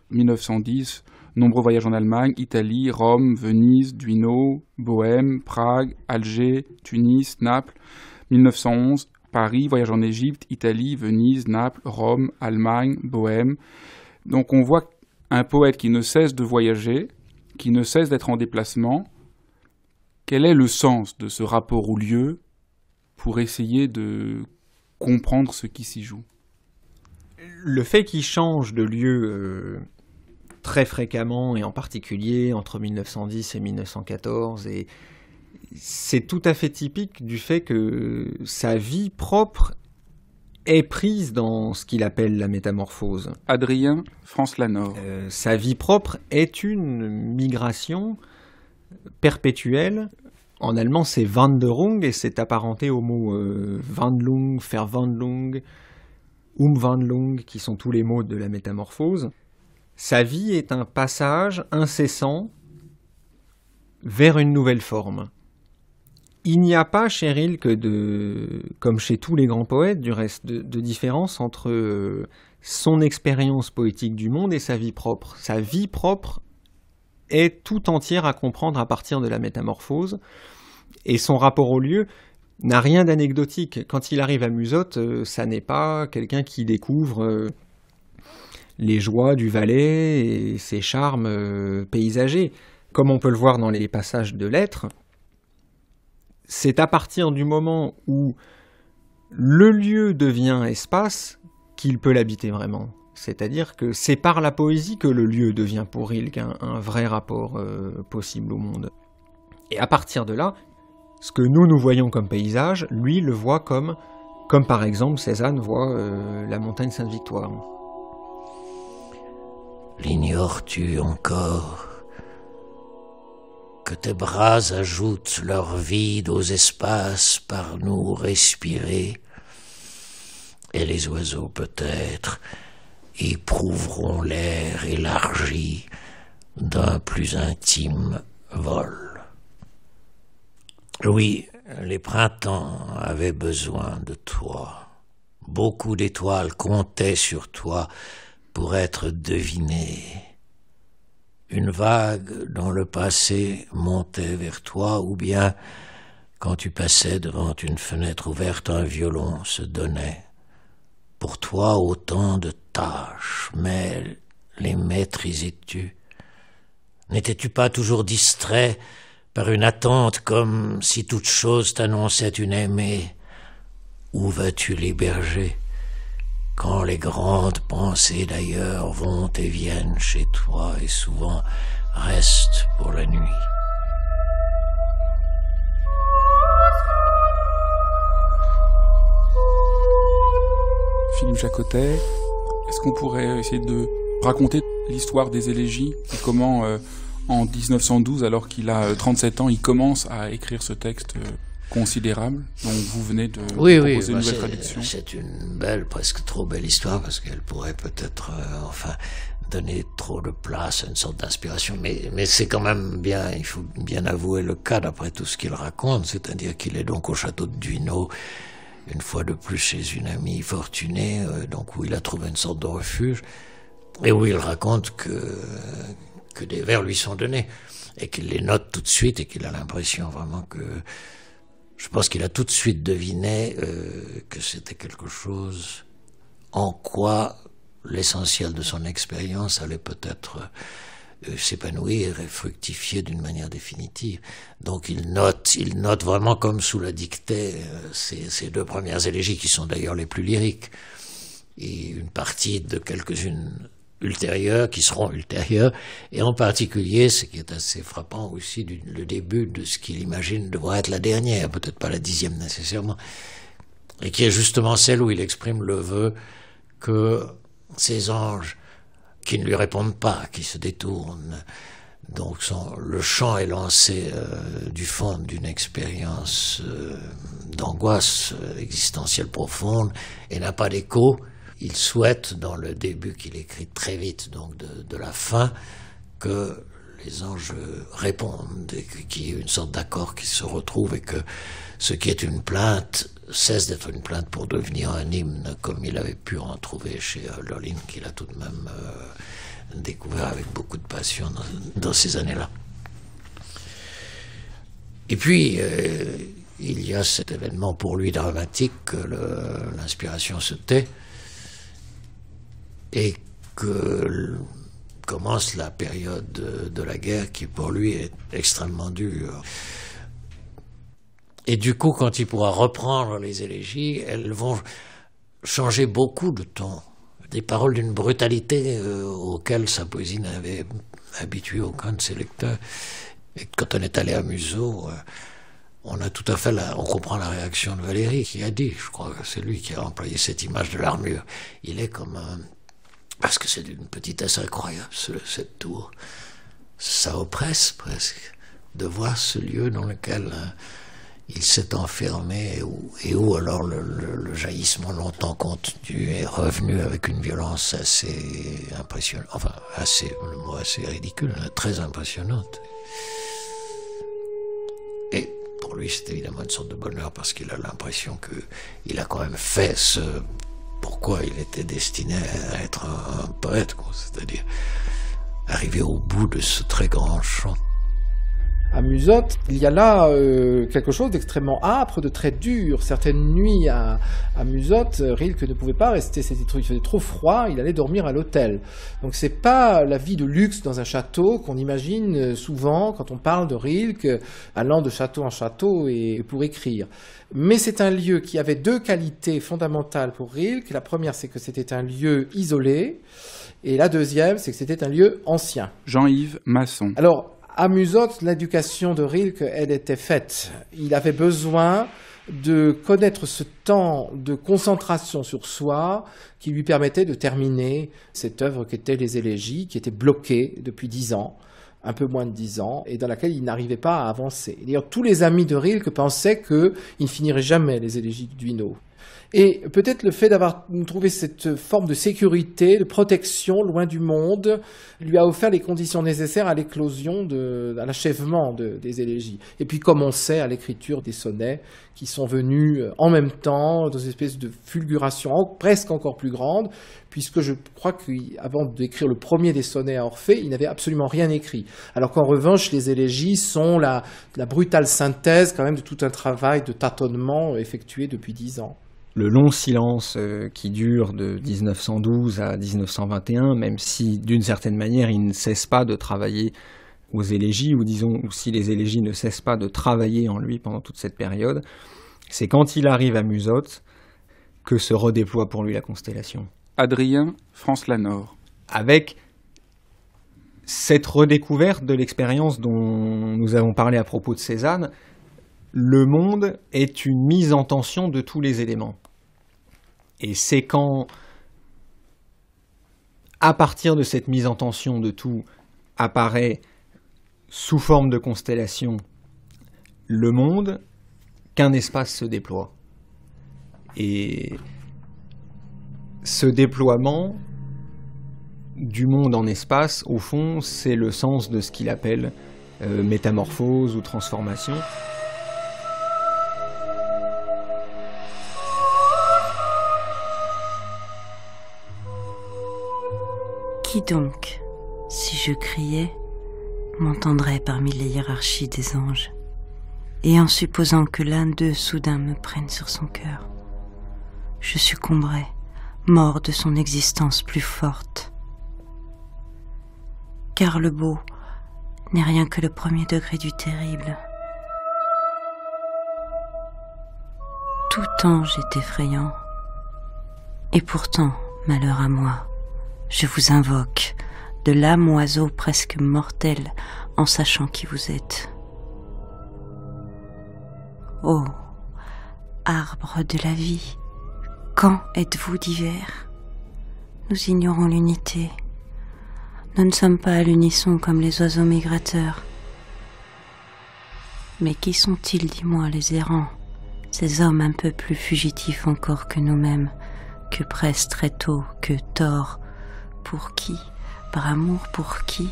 1910, nombreux voyages en Allemagne, Italie, Rome, Venise, Duino, Bohême, Prague, Alger, Tunis, Naples, 1911, Paris, voyage en Égypte, Italie, Venise, Naples, Rome, Allemagne, Bohême. Donc on voit un poète qui ne cesse de voyager, qui ne cesse d'être en déplacement. Quel est le sens de ce rapport au lieu pour essayer de comprendre ce qui s'y joue? Le fait qu'il change de lieu très fréquemment, et en particulier entre 1910 et 1914, et c'est tout à fait typique du fait que sa vie propre est prise dans ce qu'il appelle la métamorphose. Adrien, France Lanor. Sa vie propre est une migration perpétuelle. En allemand, c'est Wanderung, et c'est apparenté au mot Wandlung, Verwandlung, Umwandlung, qui sont tous les mots de la métamorphose. Sa vie est un passage incessant vers une nouvelle forme. Il n'y a pas chez Rilke, comme chez tous les grands poètes du reste, de différence entre son expérience poétique du monde et sa vie propre. Sa vie propre est tout entière à comprendre à partir de la métamorphose, et son rapport au lieu n'a rien d'anecdotique. Quand il arrive à Musotte, ça n'est pas quelqu'un qui découvre les joies du Valais et ses charmes paysagers. Comme on peut le voir dans les passages de lettres, c'est à partir du moment où le lieu devient espace qu'il peut l'habiter vraiment. C'est-à-dire que c'est par la poésie que le lieu devient pour Rilke un vrai rapport possible au monde. Et à partir de là, ce que nous voyons comme paysage, lui le voit comme par exemple Cézanne voit la montagne Sainte-Victoire. L'ignores-tu encore que tes bras ajoutent leur vide aux espaces par nous respirés, et les oiseaux peut-être éprouveront l'air élargi d'un plus intime vol. Oui, les printemps avaient besoin de toi. Beaucoup d'étoiles comptaient sur toi pour être devinées. Une vague dans le passé montait vers toi, ou bien, quand tu passais devant une fenêtre ouverte, un violon se donnait. Pour toi, autant de tâches, mais les maîtrisais-tu? N'étais-tu pas toujours distrait par une attente, comme si toute chose t'annonçait une aimée? Où vas-tu l'héberger, quand les grandes pensées d'ailleurs vont et viennent chez toi et souvent restent pour la nuit? Philippe Jacotet, est-ce qu'on pourrait essayer de raconter l'histoire des élégies et comment, en 1912, alors qu'il a 37 ans, il commence à écrire ce texte considérable dont vous venez de proposer une nouvelle traduction? C'est une belle, presque trop belle histoire, parce qu'elle pourrait peut-être donner trop de place à une sorte d'inspiration, mais c'est quand même bien, il faut bien avouer le cas d'après tout ce qu'il raconte, c'est-à-dire qu'il est donc au château de Duino, une fois de plus chez une amie fortunée, donc où il a trouvé une sorte de refuge, et où il raconte que des vers lui sont donnés, et qu'il les note tout de suite, et qu'il a l'impression vraiment que... Je pense qu'il a tout de suite deviné que c'était quelque chose en quoi l'essentiel de son expérience allait peut-être s'épanouir et fructifier d'une manière définitive. Donc il note vraiment comme sous la dictée ces deux premières élégies qui sont d'ailleurs les plus lyriques, et une partie de quelques-unes ultérieures qui seront ultérieures, et en particulier ce qui est assez frappant aussi le début de ce qu'il imagine devoir être la dernière, peut-être pas la 10e nécessairement, et qui est justement celle où il exprime le vœu que ces anges qui ne lui répondent pas, qui se détournent, donc le chant est lancé du fond d'une expérience d'angoisse existentielle profonde et n'a pas d'écho. Il souhaite, dans le début qu'il écrit très vite, donc de la fin, que les anges répondent, et qu'il y ait une sorte d'accord qui se retrouve, et que ce qui est une plainte cesse d'être une plainte pour devenir un hymne, comme il avait pu en trouver chez Hölderlin, qu'il a tout de même découvert avec beaucoup de passion dans ces années-là. Et puis, il y a cet événement pour lui dramatique, que l'inspiration se tait, et que commence la période de la guerre qui pour lui est extrêmement dure. Et du coup, quand il pourra reprendre les élégies, elles vont changer beaucoup de ton. Des paroles d'une brutalité auxquelles sa poésie n'avait habitué aucun de ses lecteurs. Et quand on est allé à Museau, on a tout à fait on comprend la réaction de Valéry, qui a dit, je crois que c'est lui qui a employé cette image de l'armure. Il est comme un... Parce que c'est d'une petitesse incroyable, cette tour. Ça oppresse presque de voir ce lieu dans lequel il s'est enfermé, et où alors le jaillissement longtemps contenu est revenu avec une violence assez impressionnante, enfin, le mot assez ridicule, très impressionnante. Et pour lui, c'est évidemment une sorte de bonheur, parce qu'il a l'impression qu'il a quand même fait pourquoi il était destiné à être un poète, c'est-à-dire arriver au bout de ce très grand chant. À Musotte, il y a là quelque chose d'extrêmement âpre, de très dur. Certaines nuits à Musotte, Rilke ne pouvait pas rester, il faisait trop froid, il allait dormir à l'hôtel. Donc c'est pas la vie de luxe dans un château qu'on imagine souvent quand on parle de Rilke, allant de château en château et pour écrire. Mais c'est un lieu qui avait deux qualités fondamentales pour Rilke. La première, c'est que c'était un lieu isolé, et la deuxième, c'est que c'était un lieu ancien. Jean-Yves Masson. Alors, à Musotte, l'éducation de Rilke, elle était faite. Il avait besoin de connaître ce temps de concentration sur soi qui lui permettait de terminer cette œuvre qu'étaient les élégies, qui était bloquée depuis 10 ans, un peu moins de 10 ans, et dans laquelle il n'arrivait pas à avancer. D'ailleurs, tous les amis de Rilke pensaient qu'il ne finirait jamais les élégies de Duino. Et peut-être le fait d'avoir trouvé cette forme de sécurité, de protection, loin du monde, lui a offert les conditions nécessaires à l'éclosion, à l'achèvement des élégies. Et puis, comme on sait, à l'écriture des sonnets qui sont venus en même temps, dans une espèce de fulguration presque encore plus grande, puisque je crois qu'avant d'écrire le premier des sonnets à Orphée, il n'avait absolument rien écrit. Alors qu'en revanche, les élégies sont la brutale synthèse quand même de tout un travail de tâtonnement effectué depuis 10 ans. Le long silence qui dure de 1912 à 1921, même si d'une certaine manière il ne cesse pas de travailler aux élégies, ou disons, si les élégies ne cessent pas de travailler en lui pendant toute cette période, c'est quand il arrive à Musotte que se redéploie pour lui la constellation. Adrien France-Lanor. Avec cette redécouverte de l'expérience dont nous avons parlé à propos de Cézanne, le monde est une mise en tension de tous les éléments. Et c'est quand, à partir de cette mise en tension de tout, apparaît sous forme de constellation le monde, qu'un espace se déploie. Et ce déploiement du monde en espace, au fond, c'est le sens de ce qu'il appelle métamorphose ou transformation. Qui donc, si je criais, m'entendrait parmi les hiérarchies des anges, et en supposant que l'un d'eux soudain me prenne sur son cœur, je succomberais, mort de son existence plus forte. Car le beau n'est rien que le premier degré du terrible. Tout ange est effrayant, et pourtant, malheur à moi, je vous invoque, de l'âme oiseau presque mortel, en sachant qui vous êtes. Ô arbre de la vie, quand êtes-vous divers? Nous ignorons l'unité. Nous ne sommes pas à l'unisson comme les oiseaux migrateurs. Mais qui sont-ils, dis-moi, les errants, ces hommes un peu plus fugitifs encore que nous-mêmes, que pressent très tôt, que tort? Pour qui? Par amour pour qui?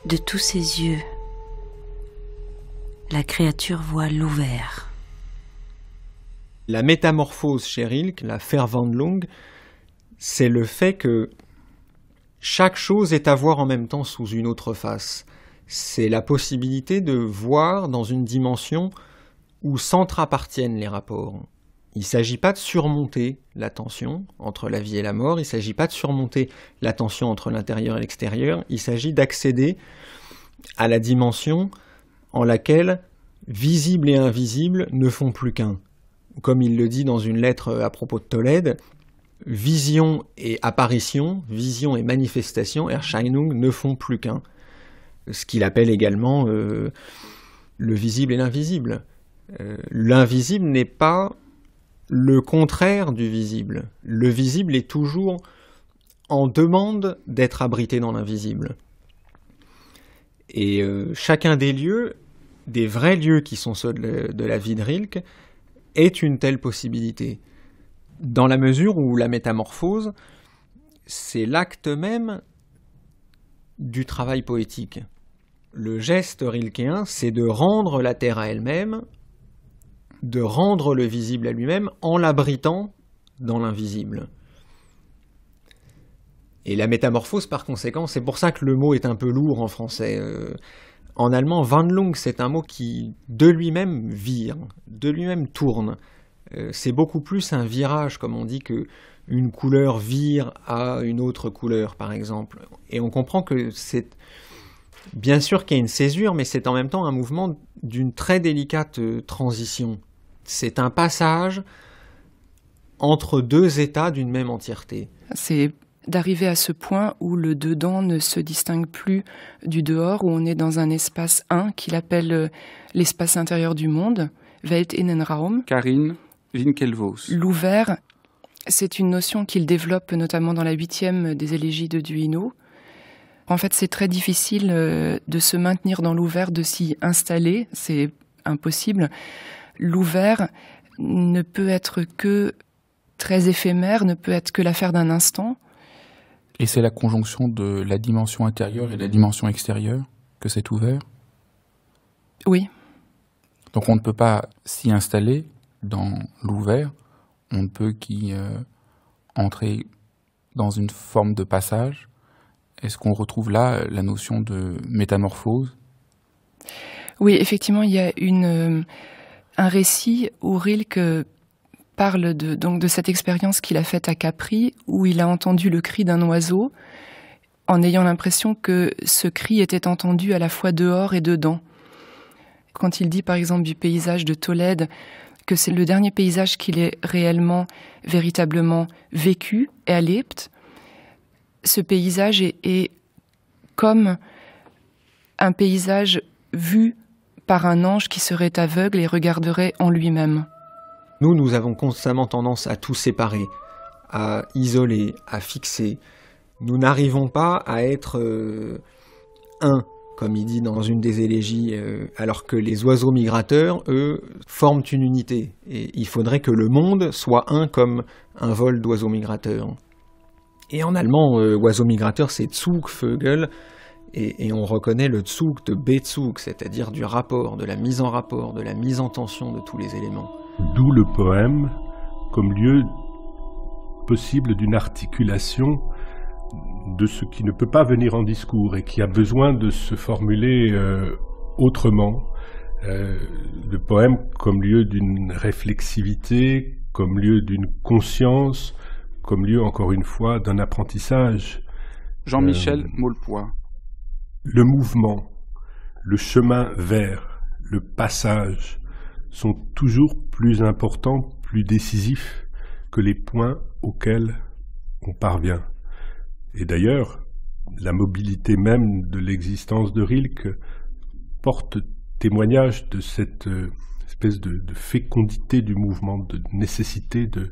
De tous ses yeux, la créature voit l'ouvert. La métamorphose chez Rilke, la Verwandlung, c'est le fait que chaque chose est à voir en même temps sous une autre face. C'est la possibilité de voir dans une dimension où s'entr'appartiennent les rapports. Il ne s'agit pas de surmonter la tension entre la vie et la mort, il ne s'agit pas de surmonter la tension entre l'intérieur et l'extérieur, il s'agit d'accéder à la dimension en laquelle visible et invisible ne font plus qu'un. Comme il le dit dans une lettre à propos de Tolède, vision et apparition, vision et manifestation, Erscheinung, ne font plus qu'un. Ce qu'il appelle également le visible et l'invisible. L'invisible n'est pas le contraire du visible. Le visible est toujours en demande d'être abrité dans l'invisible. Et chacun des lieux, des vrais lieux qui sont ceux de la vie de Rilke, est une telle possibilité. Dans la mesure où la métamorphose, c'est l'acte même du travail poétique. Le geste rilkéen, c'est de rendre la terre à elle-même, de rendre le visible à lui-même en l'abritant dans l'invisible. Et la métamorphose, par conséquent, c'est pour ça que le mot est un peu lourd en français. En allemand, Wandlung, c'est un mot qui, de lui-même, vire, de lui-même tourne. C'est beaucoup plus un virage, comme on dit, qu'une couleur vire à une autre couleur, par exemple. Et on comprend que c'est... Bien sûr qu'il y a une césure, mais c'est en même temps un mouvement d'une très délicate transition. C'est un passage entre deux états d'une même entièreté. C'est d'arriver à ce point où le dedans ne se distingue plus du dehors, où on est dans un espace un qu'il appelle l'espace intérieur du monde, Weltinnenraum. Karine Winckelvoss. L'ouvert, c'est une notion qu'il développe notamment dans la 8e des élégies de Duino. En fait, c'est très difficile de se maintenir dans l'ouvert, de s'y installer, c'est impossible. L'ouvert ne peut être que très éphémère, ne peut être que l'affaire d'un instant. Et c'est la conjonction de la dimension intérieure et de la dimension extérieure que c'est ouvert ? Oui. Donc on ne peut pas s'y installer dans l'ouvert, on ne peut qu'y entrer dans une forme de passage. Est-ce qu'on retrouve là la notion de métamorphose ? Oui, effectivement, il y a un récit où Rilke parle de cette expérience qu'il a faite à Capri, où il a entendu le cri d'un oiseau, en ayant l'impression que ce cri était entendu à la fois dehors et dedans. Quand il dit par exemple du paysage de Tolède, que c'est le dernier paysage qu'il ait réellement, véritablement vécu, erlebt, ce paysage est comme un paysage vu par un ange qui serait aveugle et regarderait en lui-même. Nous avons constamment tendance à tout séparer, à isoler, à fixer. Nous n'arrivons pas à être un, comme il dit dans une des élégies, alors que les oiseaux migrateurs, eux, forment une unité. Et il faudrait que le monde soit un comme un vol d'oiseaux migrateurs. Et en allemand, oiseau migrateur, c'est Zugvögel, et on reconnaît le Zug de Bezug, c'est-à-dire du rapport, de la mise en rapport, de la mise en tension de tous les éléments. D'où le poème comme lieu possible d'une articulation de ce qui ne peut pas venir en discours et qui a besoin de se formuler autrement. Le poème comme lieu d'une réflexivité, comme lieu d'une conscience, comme lieu, encore une fois, d'un apprentissage. Jean-Michel Maulepoix. Le mouvement, le chemin vers, le passage sont toujours plus importants, plus décisifs que les points auxquels on parvient. Et d'ailleurs, la mobilité même de l'existence de Rilke porte témoignage de cette espèce de fécondité du mouvement, de nécessité de...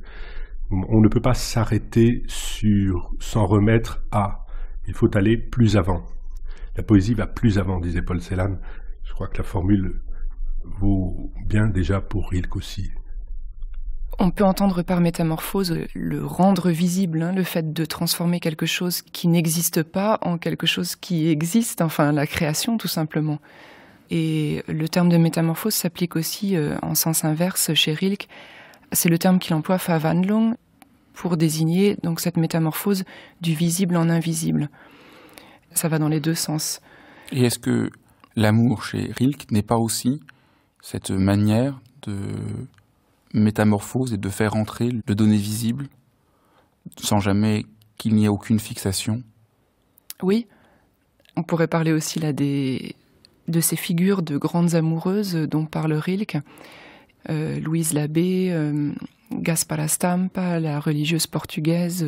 On ne peut pas s'arrêter sur s'en remettre à. Il faut aller plus avant. La poésie va plus avant, disait Paul Celan. Je crois que la formule vaut bien déjà pour Rilke aussi. On peut entendre par métamorphose le rendre visible, le fait de transformer quelque chose qui n'existe pas en quelque chose qui existe, enfin la création tout simplement. Et le terme de métamorphose s'applique aussi en sens inverse chez Rilke. C'est le terme qu'il emploie, Verwandlung, pour désigner donc cette métamorphose du visible en invisible. Ça va dans les deux sens. Et est-ce que l'amour chez Rilke n'est pas aussi cette manière de métamorphose et de faire entrer le donné visible sans jamais qu'il n'y ait aucune fixation? Oui, on pourrait parler aussi là de ces figures de grandes amoureuses dont parle Rilke. Louise Labbé, Gaspara Stampa, la religieuse portugaise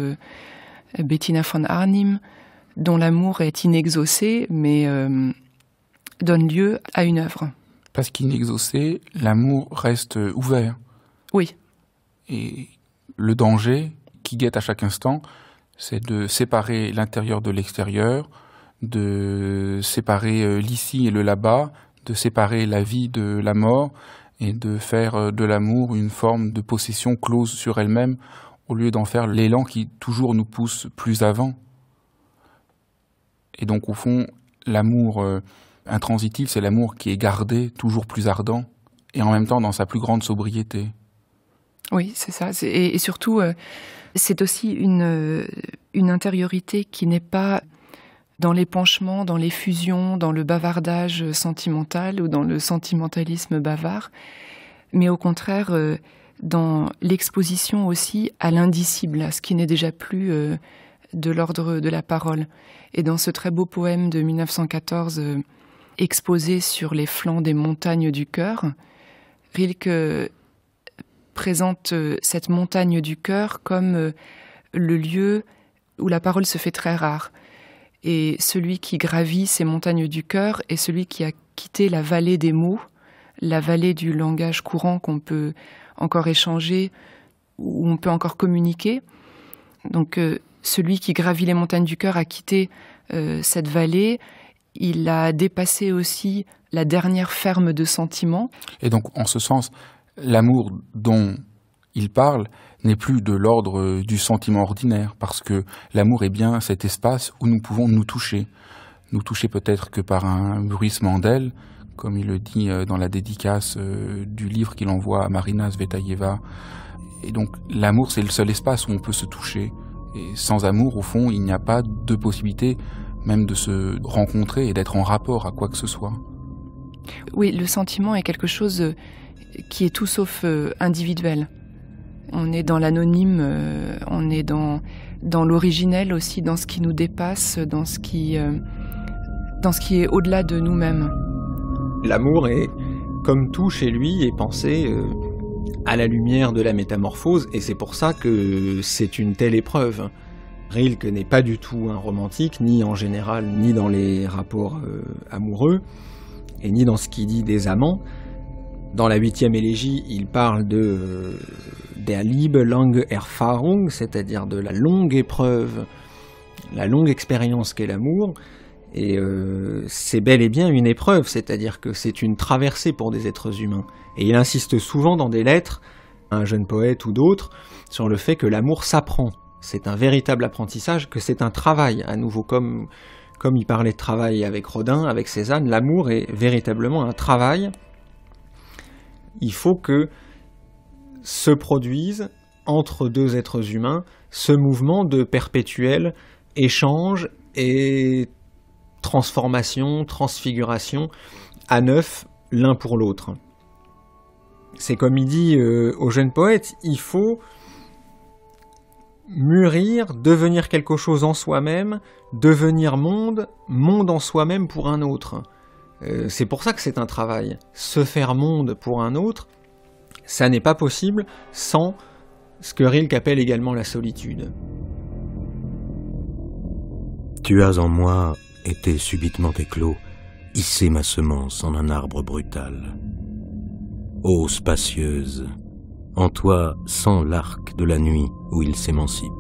Bettina von Arnim, dont l'amour est inexaucé mais donne lieu à une œuvre. Parce qu'inexaucé, l'amour reste ouvert. Oui. Et le danger qui guette à chaque instant, c'est de séparer l'intérieur de l'extérieur, de séparer l'ici et le là-bas, de séparer la vie de la mort et de faire de l'amour une forme de possession close sur elle-même au lieu d'en faire l'élan qui toujours nous pousse plus avant. Et donc au fond, l'amour intransitif, c'est l'amour qui est gardé, toujours plus ardent et en même temps dans sa plus grande sobriété. Oui, c'est ça. Et surtout, c'est aussi une intériorité qui n'est pas dans l'épanchement, dans l'effusion, dans le bavardage sentimental ou dans le sentimentalisme bavard, mais au contraire dans l'exposition aussi à l'indicible, à ce qui n'est déjà plus de l'ordre de la parole. Et dans ce très beau poème de 1914, exposé sur les flancs des montagnes du cœur, Rilke présente cette montagne du cœur comme le lieu où la parole se fait très rare. Et celui qui gravit ces montagnes du cœur est celui qui a quitté la vallée des mots, la vallée du langage courant qu'on peut encore échanger, où on peut encore communiquer. Donc celui qui gravit les montagnes du cœur a quitté cette vallée. Il a dépassé aussi la dernière ferme de sentiments. Et donc, en ce sens, l'amour dont il parle n'est plus de l'ordre du sentiment ordinaire, parce que l'amour est bien cet espace où nous pouvons nous toucher. Nous toucher peut-être que par un bruissement d'ailes, comme il le dit dans la dédicace du livre qu'il envoie à Marina Tsvetaeva. Et donc, l'amour, c'est le seul espace où on peut se toucher. Et sans amour, au fond, il n'y a pas de possibilité même de se rencontrer et d'être en rapport à quoi que ce soit. Oui, le sentiment est quelque chose qui est tout sauf individuel. On est dans l'anonyme, on est dans l'originel aussi, dans ce qui nous dépasse, dans ce qui est au-delà de nous-mêmes. L'amour est, comme tout chez lui, est pensé à la lumière de la métamorphose, et c'est pour ça que c'est une telle épreuve. Rilke n'est pas du tout un romantique, ni en général, ni dans les rapports amoureux, et ni dans ce qu'il dit des amants. Dans la 8e élégie, il parle de der Liebe lange Erfahrung, c'est-à-dire de la longue épreuve, la longue expérience qu'est l'amour, et c'est bel et bien une épreuve, c'est-à-dire que c'est une traversée pour des êtres humains. Et il insiste souvent dans des lettres, à un jeune poète ou d'autres, sur le fait que l'amour s'apprend. C'est un véritable apprentissage, que c'est un travail, à nouveau, comme il parlait de travail avec Rodin, avec Cézanne, l'amour est véritablement un travail. Il faut que se produise entre deux êtres humains ce mouvement de perpétuel échange et transformation, transfiguration à neuf l'un pour l'autre. C'est comme il dit au jeune poète, il faut mûrir, devenir quelque chose en soi-même, devenir monde en soi-même pour un autre. C'est pour ça que c'est un travail. Se faire monde pour un autre, ça n'est pas possible sans ce que Rilke appelle également la solitude. Tu as en moi été subitement éclos, hissé ma semence en un arbre brutal. Ô spacieuse, en toi sent l'arc de la nuit où il s'émancipe.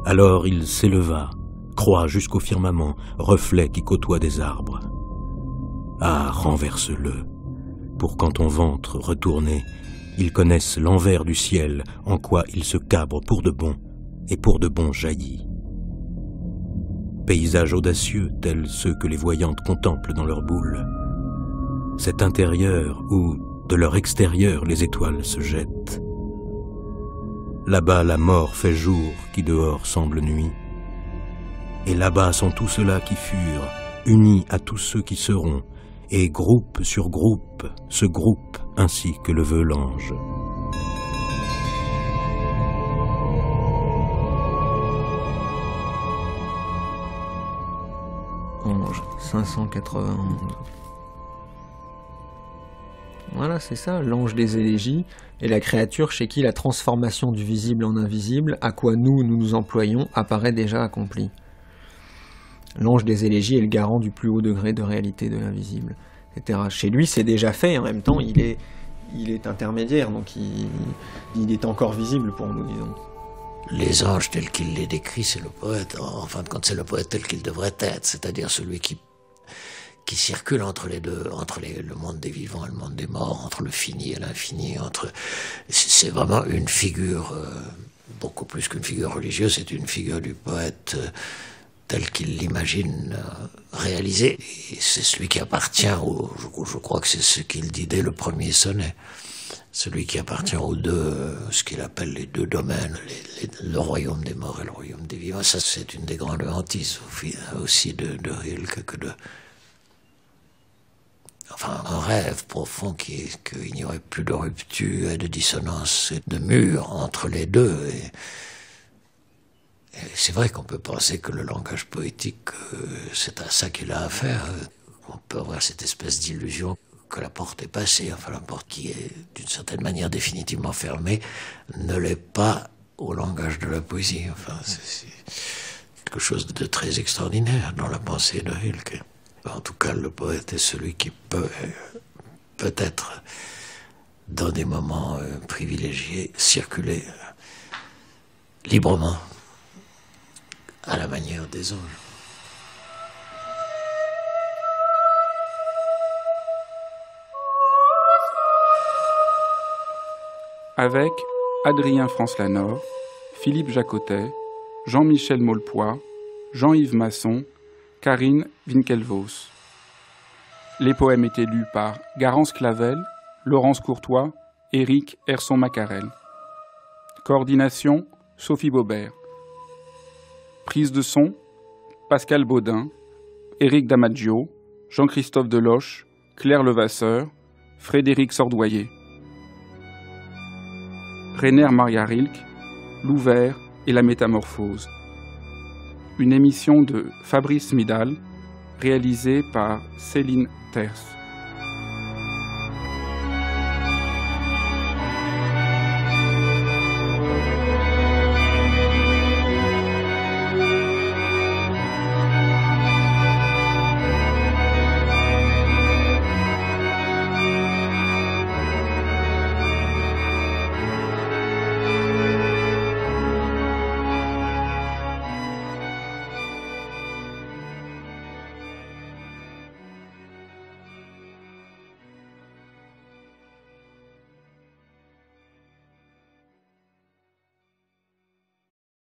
Alors il s'éleva, croît jusqu'au firmament, reflet qui côtoie des arbres. Ah, renverse-le, pour qu'en ton ventre retourné, Ils connaissent l'envers du ciel, en quoi il se cabre pour de bon, et pour de bon jaillit. Paysages audacieux, tels ceux que les voyantes contemplent dans leur boule. Cet intérieur où, de leur extérieur, les étoiles se jettent. Là-bas, la mort fait jour, qui dehors semble nuit. Et là-bas sont tous ceux-là qui furent, unis à tous ceux qui seront, et groupe sur groupe se groupent ainsi que le veut l'ange. Ange, 591. Voilà, c'est ça, l'ange des élégies est la créature chez qui la transformation du visible en invisible, à quoi nous nous employons, apparaît déjà accomplie. L'ange des élégies est le garant du plus haut degré de réalité de l'invisible, etc. Chez lui, c'est déjà fait, en même temps, il est intermédiaire, donc il est encore visible pour nous, disons. Les anges tels qu'il les décrit, c'est le poète. En fin de compte, c'est le poète tel qu'il devrait être, c'est-à-dire celui qui circule entre les deux, entre le monde des vivants et le monde des morts, entre le fini et l'infini, c'est vraiment une figure, beaucoup plus qu'une figure religieuse, c'est une figure du poète tel qu'il l'imagine réalisé. Et c'est celui qui appartient je crois que c'est ce qu'il dit dès le premier sonnet, celui qui appartient aux deux, ce qu'il appelle les deux domaines, le royaume des morts et le royaume des vivants. Ça, c'est une des grandes hantises aussi de Rilke, enfin, un rêve profond qu'il n'y aurait plus de rupture et de dissonance et de mur entre les deux. Et c'est vrai qu'on peut penser que le langage poétique, c'est à ça qu'il a affaire. On peut avoir cette espèce d'illusion que la porte est passée, enfin la porte qui est d'une certaine manière définitivement fermée, ne l'est pas au langage de la poésie. Enfin, c'est quelque chose de très extraordinaire dans la pensée de Rilke. En tout cas, le poète est celui qui peut, peut-être, dans des moments privilégiés, circuler librement, à la manière des anges. Avec Adrien France-Lanor, Philippe Jacotet, Jean-Michel Maulepoix, Jean-Yves Masson, Karine Winkelvos. Les poèmes étaient lus par Garance Clavel, Laurence Courtois, Éric Herson-Macarel. Coordination, Sophie Baubert. Prise de son, Pascal Baudin, Éric Damaggio, Jean-Christophe Deloche, Claire Levasseur, Frédéric Sordoyer. Rainer Maria Rilke, L'Ouvert et la Métamorphose. Une émission de Fabrice Midal, réalisée par Céline Terce.